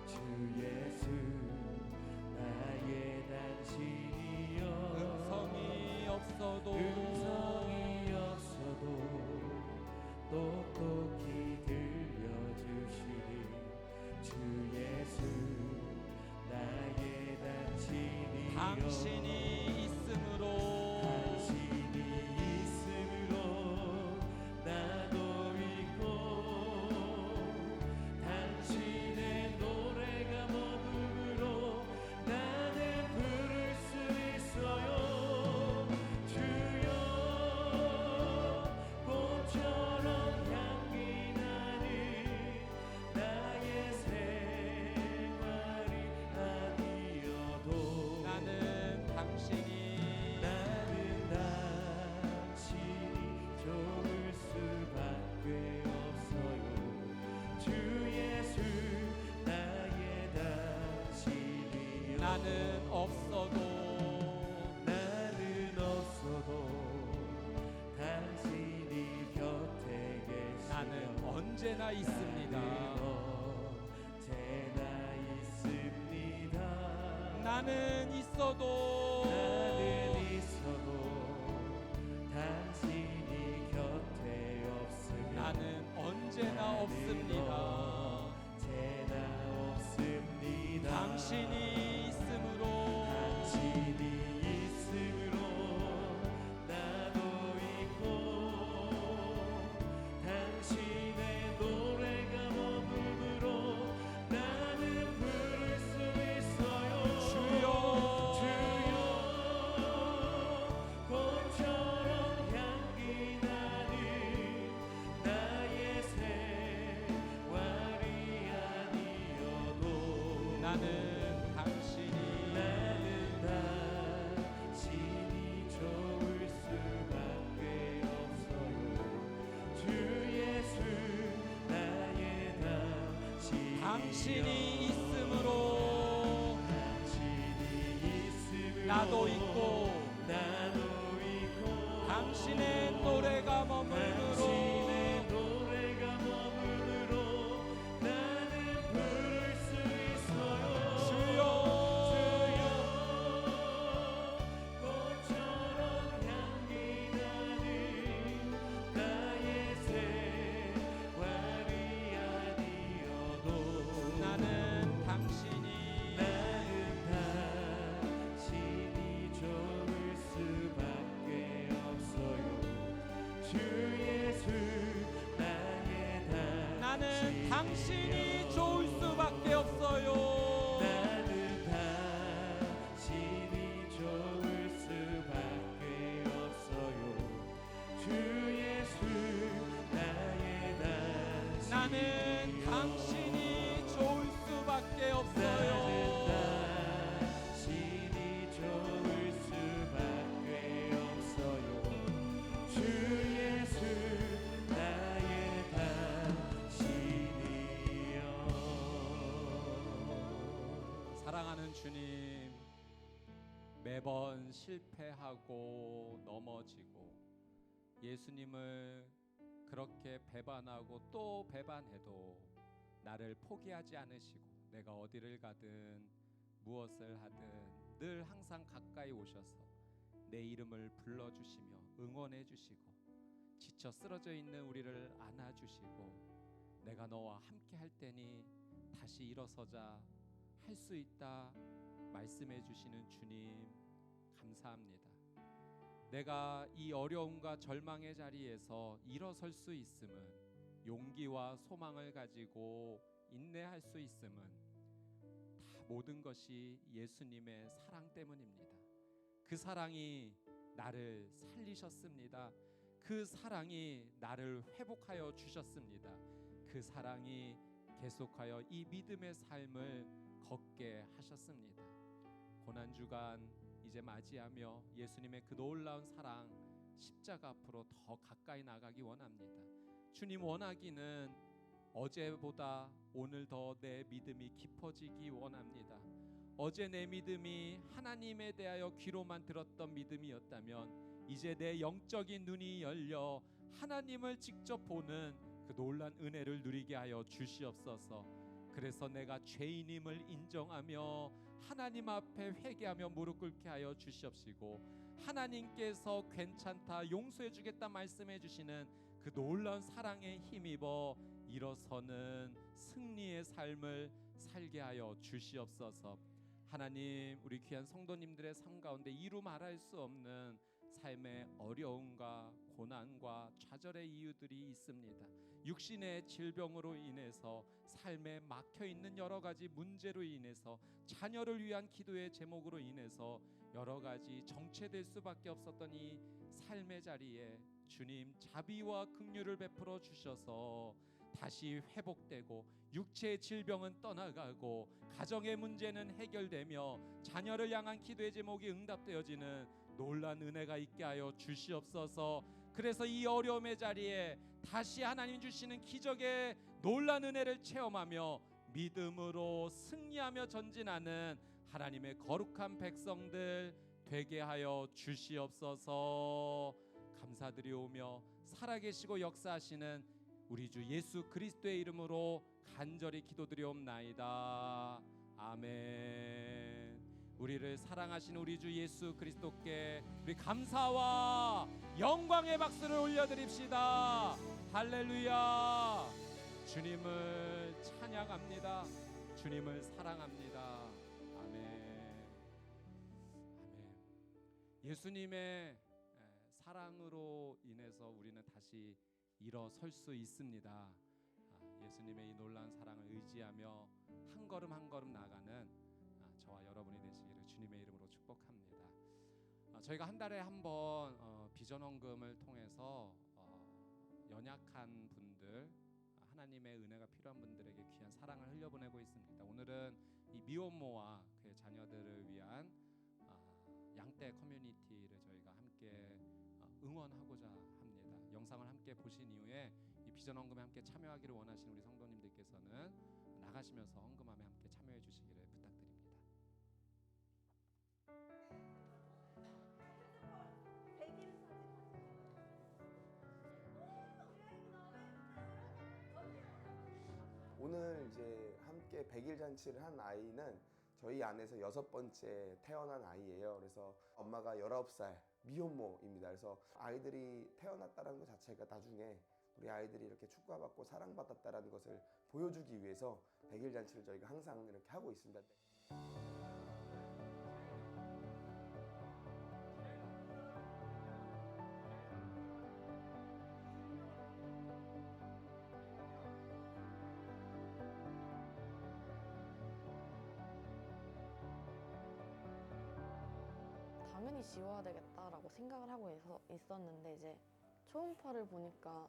주 예수 나의 당신이여. 음성이 없어도 똑똑히 들려주시는 주 예수 나의 당신이여. 당신이 있음으로 나도 있고 당신의 노래가 머금으로 나는 부를 수 있어요. 주여, 꽃처럼 향기 나는 나의 생활이 아니어도 나는 당신이 좋을 수밖에 없어요. 주 예수 나의 당신이여. 나는 없어도 당신이 곁에 계시며 나는 언제나 있습니다. 나는 있어도 당신이 곁에 없으면 나는 언제나 없습니다. 당신이 있음으로 나도 있고 당신의 노래가 머금으로 나는 부를 수 있어요. 주여, 꽃처럼 향기 나는 나의 생활이 아니어도 나는 당신이 좋을 수밖에 없어요. 주 예수 나의 당신이 있음으로 나도 있고 당신의 노래가 머물므로 나는 부를 수 있어요. 주여, 꽃처럼 향기 나는 당신이 좋을 수밖에 없어요. 나는 당신이 좋을 수밖에 없어요. 주 예수 나의 당신. 나는 당신이 좋을 수밖에 없어요. 당신이 좋을 수밖에 없어요. 주 예수 나의 당신이여. 사랑하는 주님, 매번 실패하고 넘어지고 예수님을 그렇게 배반하고 또 배반해도 나를 포기하지 않으시고 내가 어디를 가든 무엇을 하든 늘 항상 가까이 오셔서 내 이름을 불러주시며 응원해 주시고 지쳐 쓰러져 있는 우리를 안아주시고 내가 너와 함께 할 때니 다시 일어서자 할 수 있다 말씀해 주시는 주님 감사합니다. 내가 이 어려움과 절망의 자리에서 일어설 수 있음은 용기와 소망을 가지고 인내할 수 있음은 다 모든 것이 예수님의 사랑 때문입니다. 그 사랑이 나를 살리셨습니다. 그 사랑이 나를 회복하여 주셨습니다. 그 사랑이 계속하여 이 믿음의 삶을 걷게 하셨습니다. 고난주간 이제 맞이하며 예수님의 그 놀라운 사랑 십자가 앞으로 더 가까이 나가기 원합니다. 주님 원하기는 어제보다 오늘 더 내 믿음이 깊어지기 원합니다. 어제 내 믿음이 하나님에 대하여 귀로만 들었던 믿음이었다면 이제 내 영적인 눈이 열려 하나님을 직접 보는 그 놀란 은혜를 누리게 하여 주시옵소서. 그래서 내가 죄인임을 인정하며 하나님 앞에 회개하며 무릎 꿇게 하여 주시옵시고 하나님께서 괜찮다 용서해 주겠다 말씀해 주시는 그 놀라운 사랑에 힘입어 일어서는 승리의 삶을 살게 하여 주시옵소서. 하나님, 우리 귀한 성도님들의 삶 가운데 이루 말할 수 없는 삶의 어려움과 고난과 좌절의 이유들이 있습니다. 육신의 질병으로 인해서 삶에 막혀있는 여러 가지 문제로 인해서 자녀를 위한 기도의 제목으로 인해서 여러 가지 정체될 수밖에 없었던 이 삶의 자리에 주님 자비와 긍휼을 베풀어 주셔서 다시 회복되고 육체의 질병은 떠나가고 가정의 문제는 해결되며 자녀를 향한 기도의 제목이 응답되어지는 놀란 은혜가 있게 하여 주시옵소서. 그래서 이 어려움의 자리에 다시 하나님 주시는 기적의 놀란 은혜를 체험하며 믿음으로 승리하며 전진하는 하나님의 거룩한 백성들 되게 하여 주시옵소서. 감사드리오며 살아계시고 역사하시는 우리 주 예수 그리스도의 이름으로 간절히 기도드리옵나이다. 아멘. 우리를 사랑하시는 우리 주 예수 그리스도께 우리 감사와 영광의 박수를 올려드립시다. 할렐루야. 주님을 찬양합니다. 주님을 사랑합니다. 아멘. 아멘. 예수님의 사랑으로 인해서 우리는 다시 일어설 수 있습니다. 예수님의 이 놀라운 사랑을 의지하며 한 걸음 한 걸음 나가는 저와 여러분이 되시기를 주님의 이름으로 축복합니다. 저희가 한 달에 한 번 비전 헌금을 통해서 연약한 분들, 하나님의 은혜가 필요한 분들에게 귀한 사랑을 흘려보내고 있습니다. 오늘은 이 미혼모와 그의 자녀들을 위한 양떼 커뮤니티를 저희가 함께 응원하고자 합니다. 영상을 함께 보신 이후에 이 비전 헌금에 함께 참여하기를 원하시는 우리 성도님들께서는 나가시면서 헌금함에 함께 참여해 주시기를 부탁드립니다. 오늘 이제 함께 100일 잔치를 한 아이는 저희 안에서 6번째 태어난 아이예요. 그래서 엄마가 19살 미혼모입니다. 그래서 아이들이 태어났다는 것 자체가 나중에 우리 아이들이 이렇게 축복받고 사랑받았다는 것을 보여주기 위해서 100일 잔치를 저희가 항상 이렇게 하고 있습니다. 지워야 되겠다라고 생각을 하고 있었는데 이제 초음파를 보니까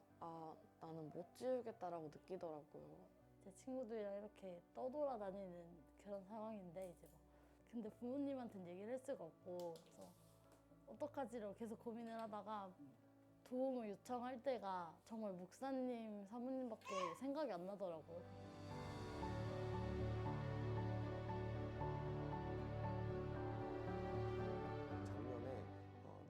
나는 못 지우겠다라고 느끼더라고요. 제 친구들이랑 이렇게 떠돌아다니는 그런 상황인데 이제 막 근데 부모님한테는 얘기를 할 수가 없고 그래서 어떡하지라고 계속 고민을 하다가 도움을 요청할 때가 정말 목사님, 사모님밖에 생각이 안 나더라고요. 작년에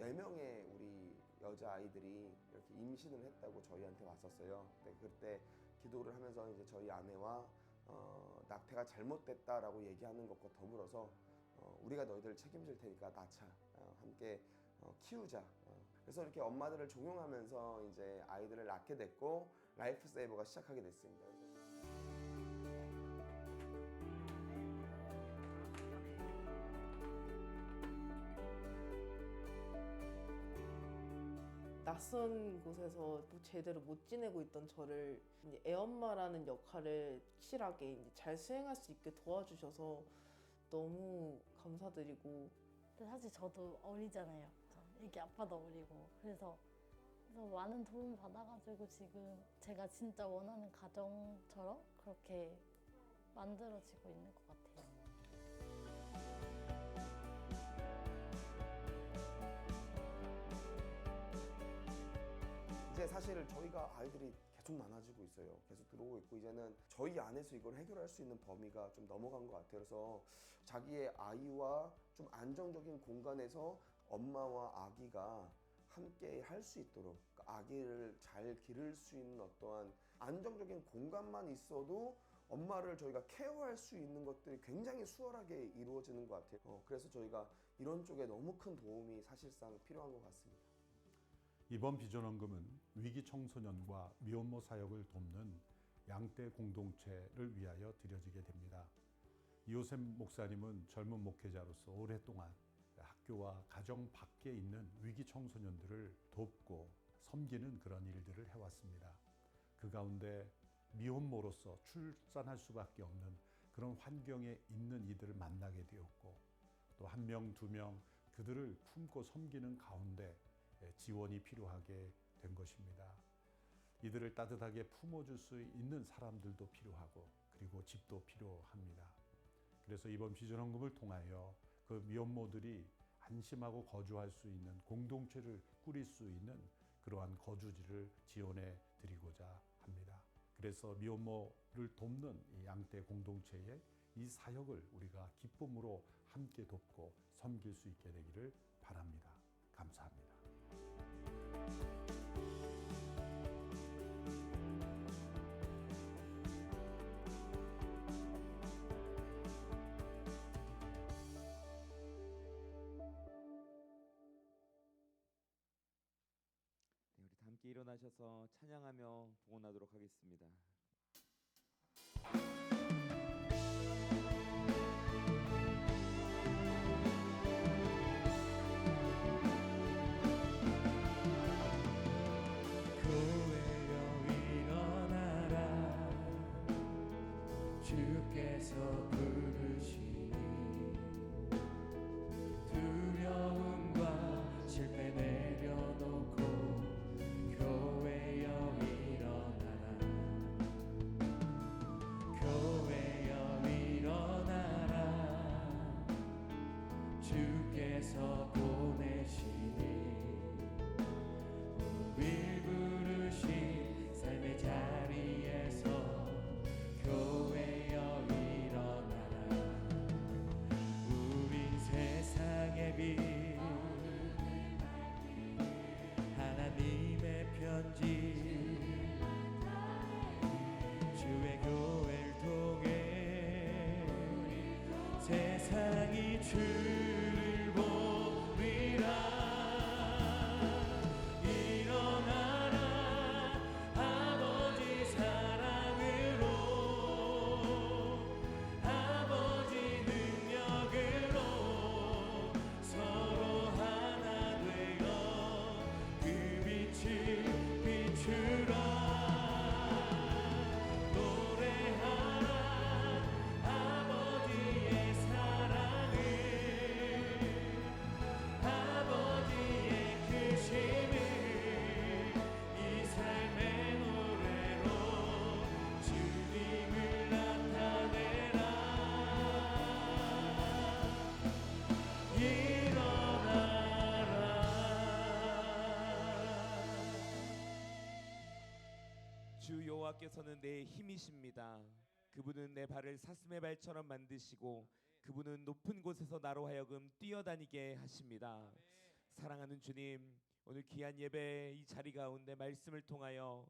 4명의 우리 여자아이들이 이렇게 임신을 했다고 저희한테 왔었어요. 그때 기도를 하면서 이제 저희 아내와 낙태가 잘못됐다라고 얘기하는 것과 더불어서 우리가 너희들을 책임질 테니까 낳자, 함께 키우자. 그래서 이렇게 엄마들을 종용하면서 이제 아이들을 낳게 됐고 라이프 세이버가 시작하게 됐습니다. 낯선 곳에서 제대로 못 지내고 있던 저를 이제 애엄마라는 역할을 확실하게 이제 잘 수행할 수 있게 도와주셔서 너무 감사드리고. 근데 사실 저도 어리잖아요. 이게 아빠도 어리고 그래서 많은 도움 받아가지고 지금 제가 진짜 원하는 가정처럼 그렇게 만들어지고 있는 것 같아요. 이제 사실 저희가 아이들이 계속 많아지고 있어요. 계속 들어오고 있고 이제는 저희 안에서 이걸 해결할 수 있는 범위가 좀 넘어간 것 같아요. 그래서 자기의 아이와 좀 안정적인 공간에서 엄마와 아기가 함께 할 수 있도록 아기를 잘 기를 수 있는 어떠한 안정적인 공간만 있어도 엄마를 저희가 케어할 수 있는 것들이 굉장히 수월하게 이루어지는 것 같아요. 그래서 저희가 이런 쪽에 너무 큰 도움이 사실상 필요한 것 같습니다. 이번 비전원금은 위기 청소년과 미혼모 사역을 돕는 양떼 공동체를 위하여 드려지게 됩니다. 이호셉 목사님은 젊은 목회자로서 오랫동안 학교와 가정 밖에 있는 위기 청소년들을 돕고 섬기는 그런 일들을 해왔습니다. 그 가운데 미혼모로서 출산할 수밖에 없는 그런 환경에 있는 이들을 만나게 되었고 또 1명, 2명 그들을 품고 섬기는 가운데 지원이 필요하게 된 것입니다. 이들을 따뜻하게 품어줄 수 있는 사람들도 필요하고 그리고 집도 필요합니다. 그래서 이번 비전헌금을 통하여 그 미혼모들이 안심하고 거주할 수 있는 공동체를 꾸릴 수 있는 그러한 거주지를 지원해 드리고자 합니다. 그래서 미혼모를 돕는 이 양떼 공동체의 이 사역을 우리가 기쁨으로 함께 돕고 섬길 수 있게 되기를 바랍니다. 감사합니다. 우리 다 함께 일어나셔서 찬양하며 봉헌하도록 하겠습니다. 교회여 일어나라 주께서 부르시니 두려움과 실패 내려놓고 교회여 일어나라 교회여 일어나라 주께서 보내시니 우릴 부르신 삶의 자리에서 교회여 일어나라 우린 세상의 빛 하나님의 편지 주의 교회를 통해 세상이 주를 보리라 노래하라 아버지의 사랑을 주 여호와께서는 내 힘이십니다. 그분은 내 발을 사슴의 발처럼 만드시고 그분은 높은 곳에서 나로 하여금 뛰어다니게 하십니다. 사랑하는 주님, 오늘 귀한 예배 이 자리 가운데 말씀을 통하여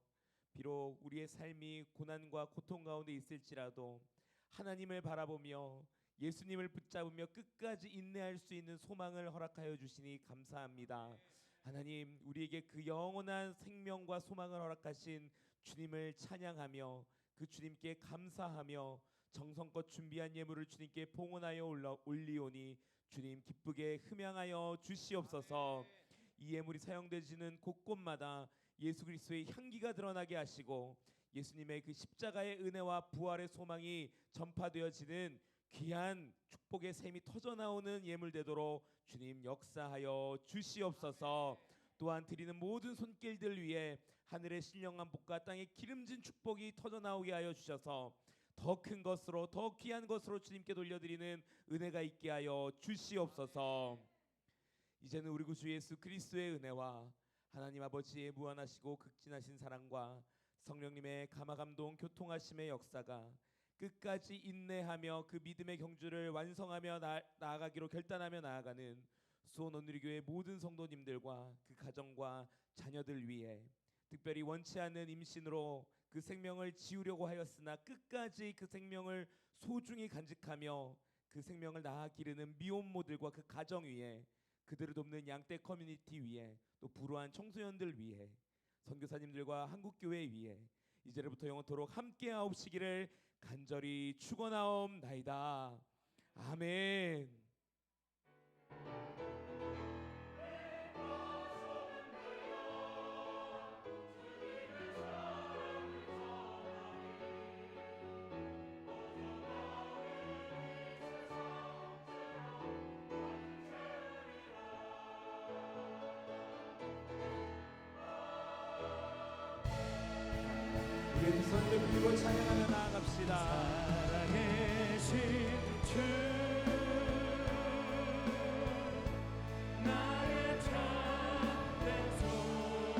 비록 우리의 삶이 고난과 고통 가운데 있을지라도 하나님을 바라보며 예수님을 붙잡으며 끝까지 인내할 수 있는 소망을 허락하여 주시니 감사합니다. 하나님, 우리에게 그 영원한 생명과 소망을 허락하신 주님을 찬양하며 그 주님께 감사하며 정성껏 준비한 예물을 주님께 봉헌하여 올리오니 주님 기쁘게 흠양하여 주시옵소서. 이 예물이 사용되지는 곳곳마다 예수 그리스도의 향기가 드러나게 하시고 예수님의 그 십자가의 은혜와 부활의 소망이 전파되어지는 귀한 축복의 샘이 터져나오는 예물 되도록 주님 역사하여 주시옵소서. 또한 드리는 모든 손길들 위에 하늘의 신령한 복과 땅의 기름진 축복이 터져나오게 하여 주셔서 더 큰 것으로 더 귀한 것으로 주님께 돌려드리는 은혜가 있게 하여 주시옵소서. 이제는 우리 구주 예수 그리스도의 은혜와 하나님 아버지의 무한하시고 극진하신 사랑과 성령님의 감화감동 교통하심의 역사가 끝까지 인내하며 그 믿음의 경주를 완성하며 나아가기로 결단하며 나아가는 수원 온누리교회 모든 성도님들과 그 가정과 자녀들 위해 특별히 원치 않는 임신으로 그 생명을 지우려고 하였으나 끝까지 그 생명을 소중히 간직하며 그 생명을 낳아 기르는 미혼모들과 그 가정 위에 그들을 돕는 양떼 커뮤니티 위에 또 불우한 청소년들 위해 선교사님들과 한국교회 위에 이제로부터 영원토록 함께하옵시기를 간절히 축원하옵나이다. 아멘. 우리 두 손을 들고 찬양하며 나아갑시다. 살아계신 주 나의 참된 소망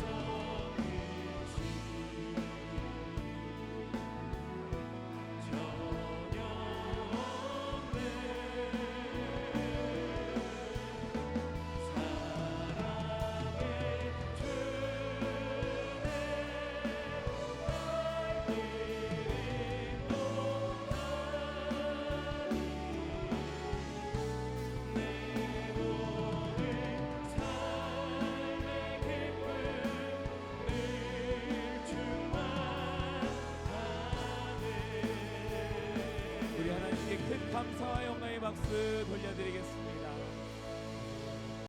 걱정이지 전혀 없네. 우리 하나님께 큰 감사와 영광의 박수 돌려드리겠습니다.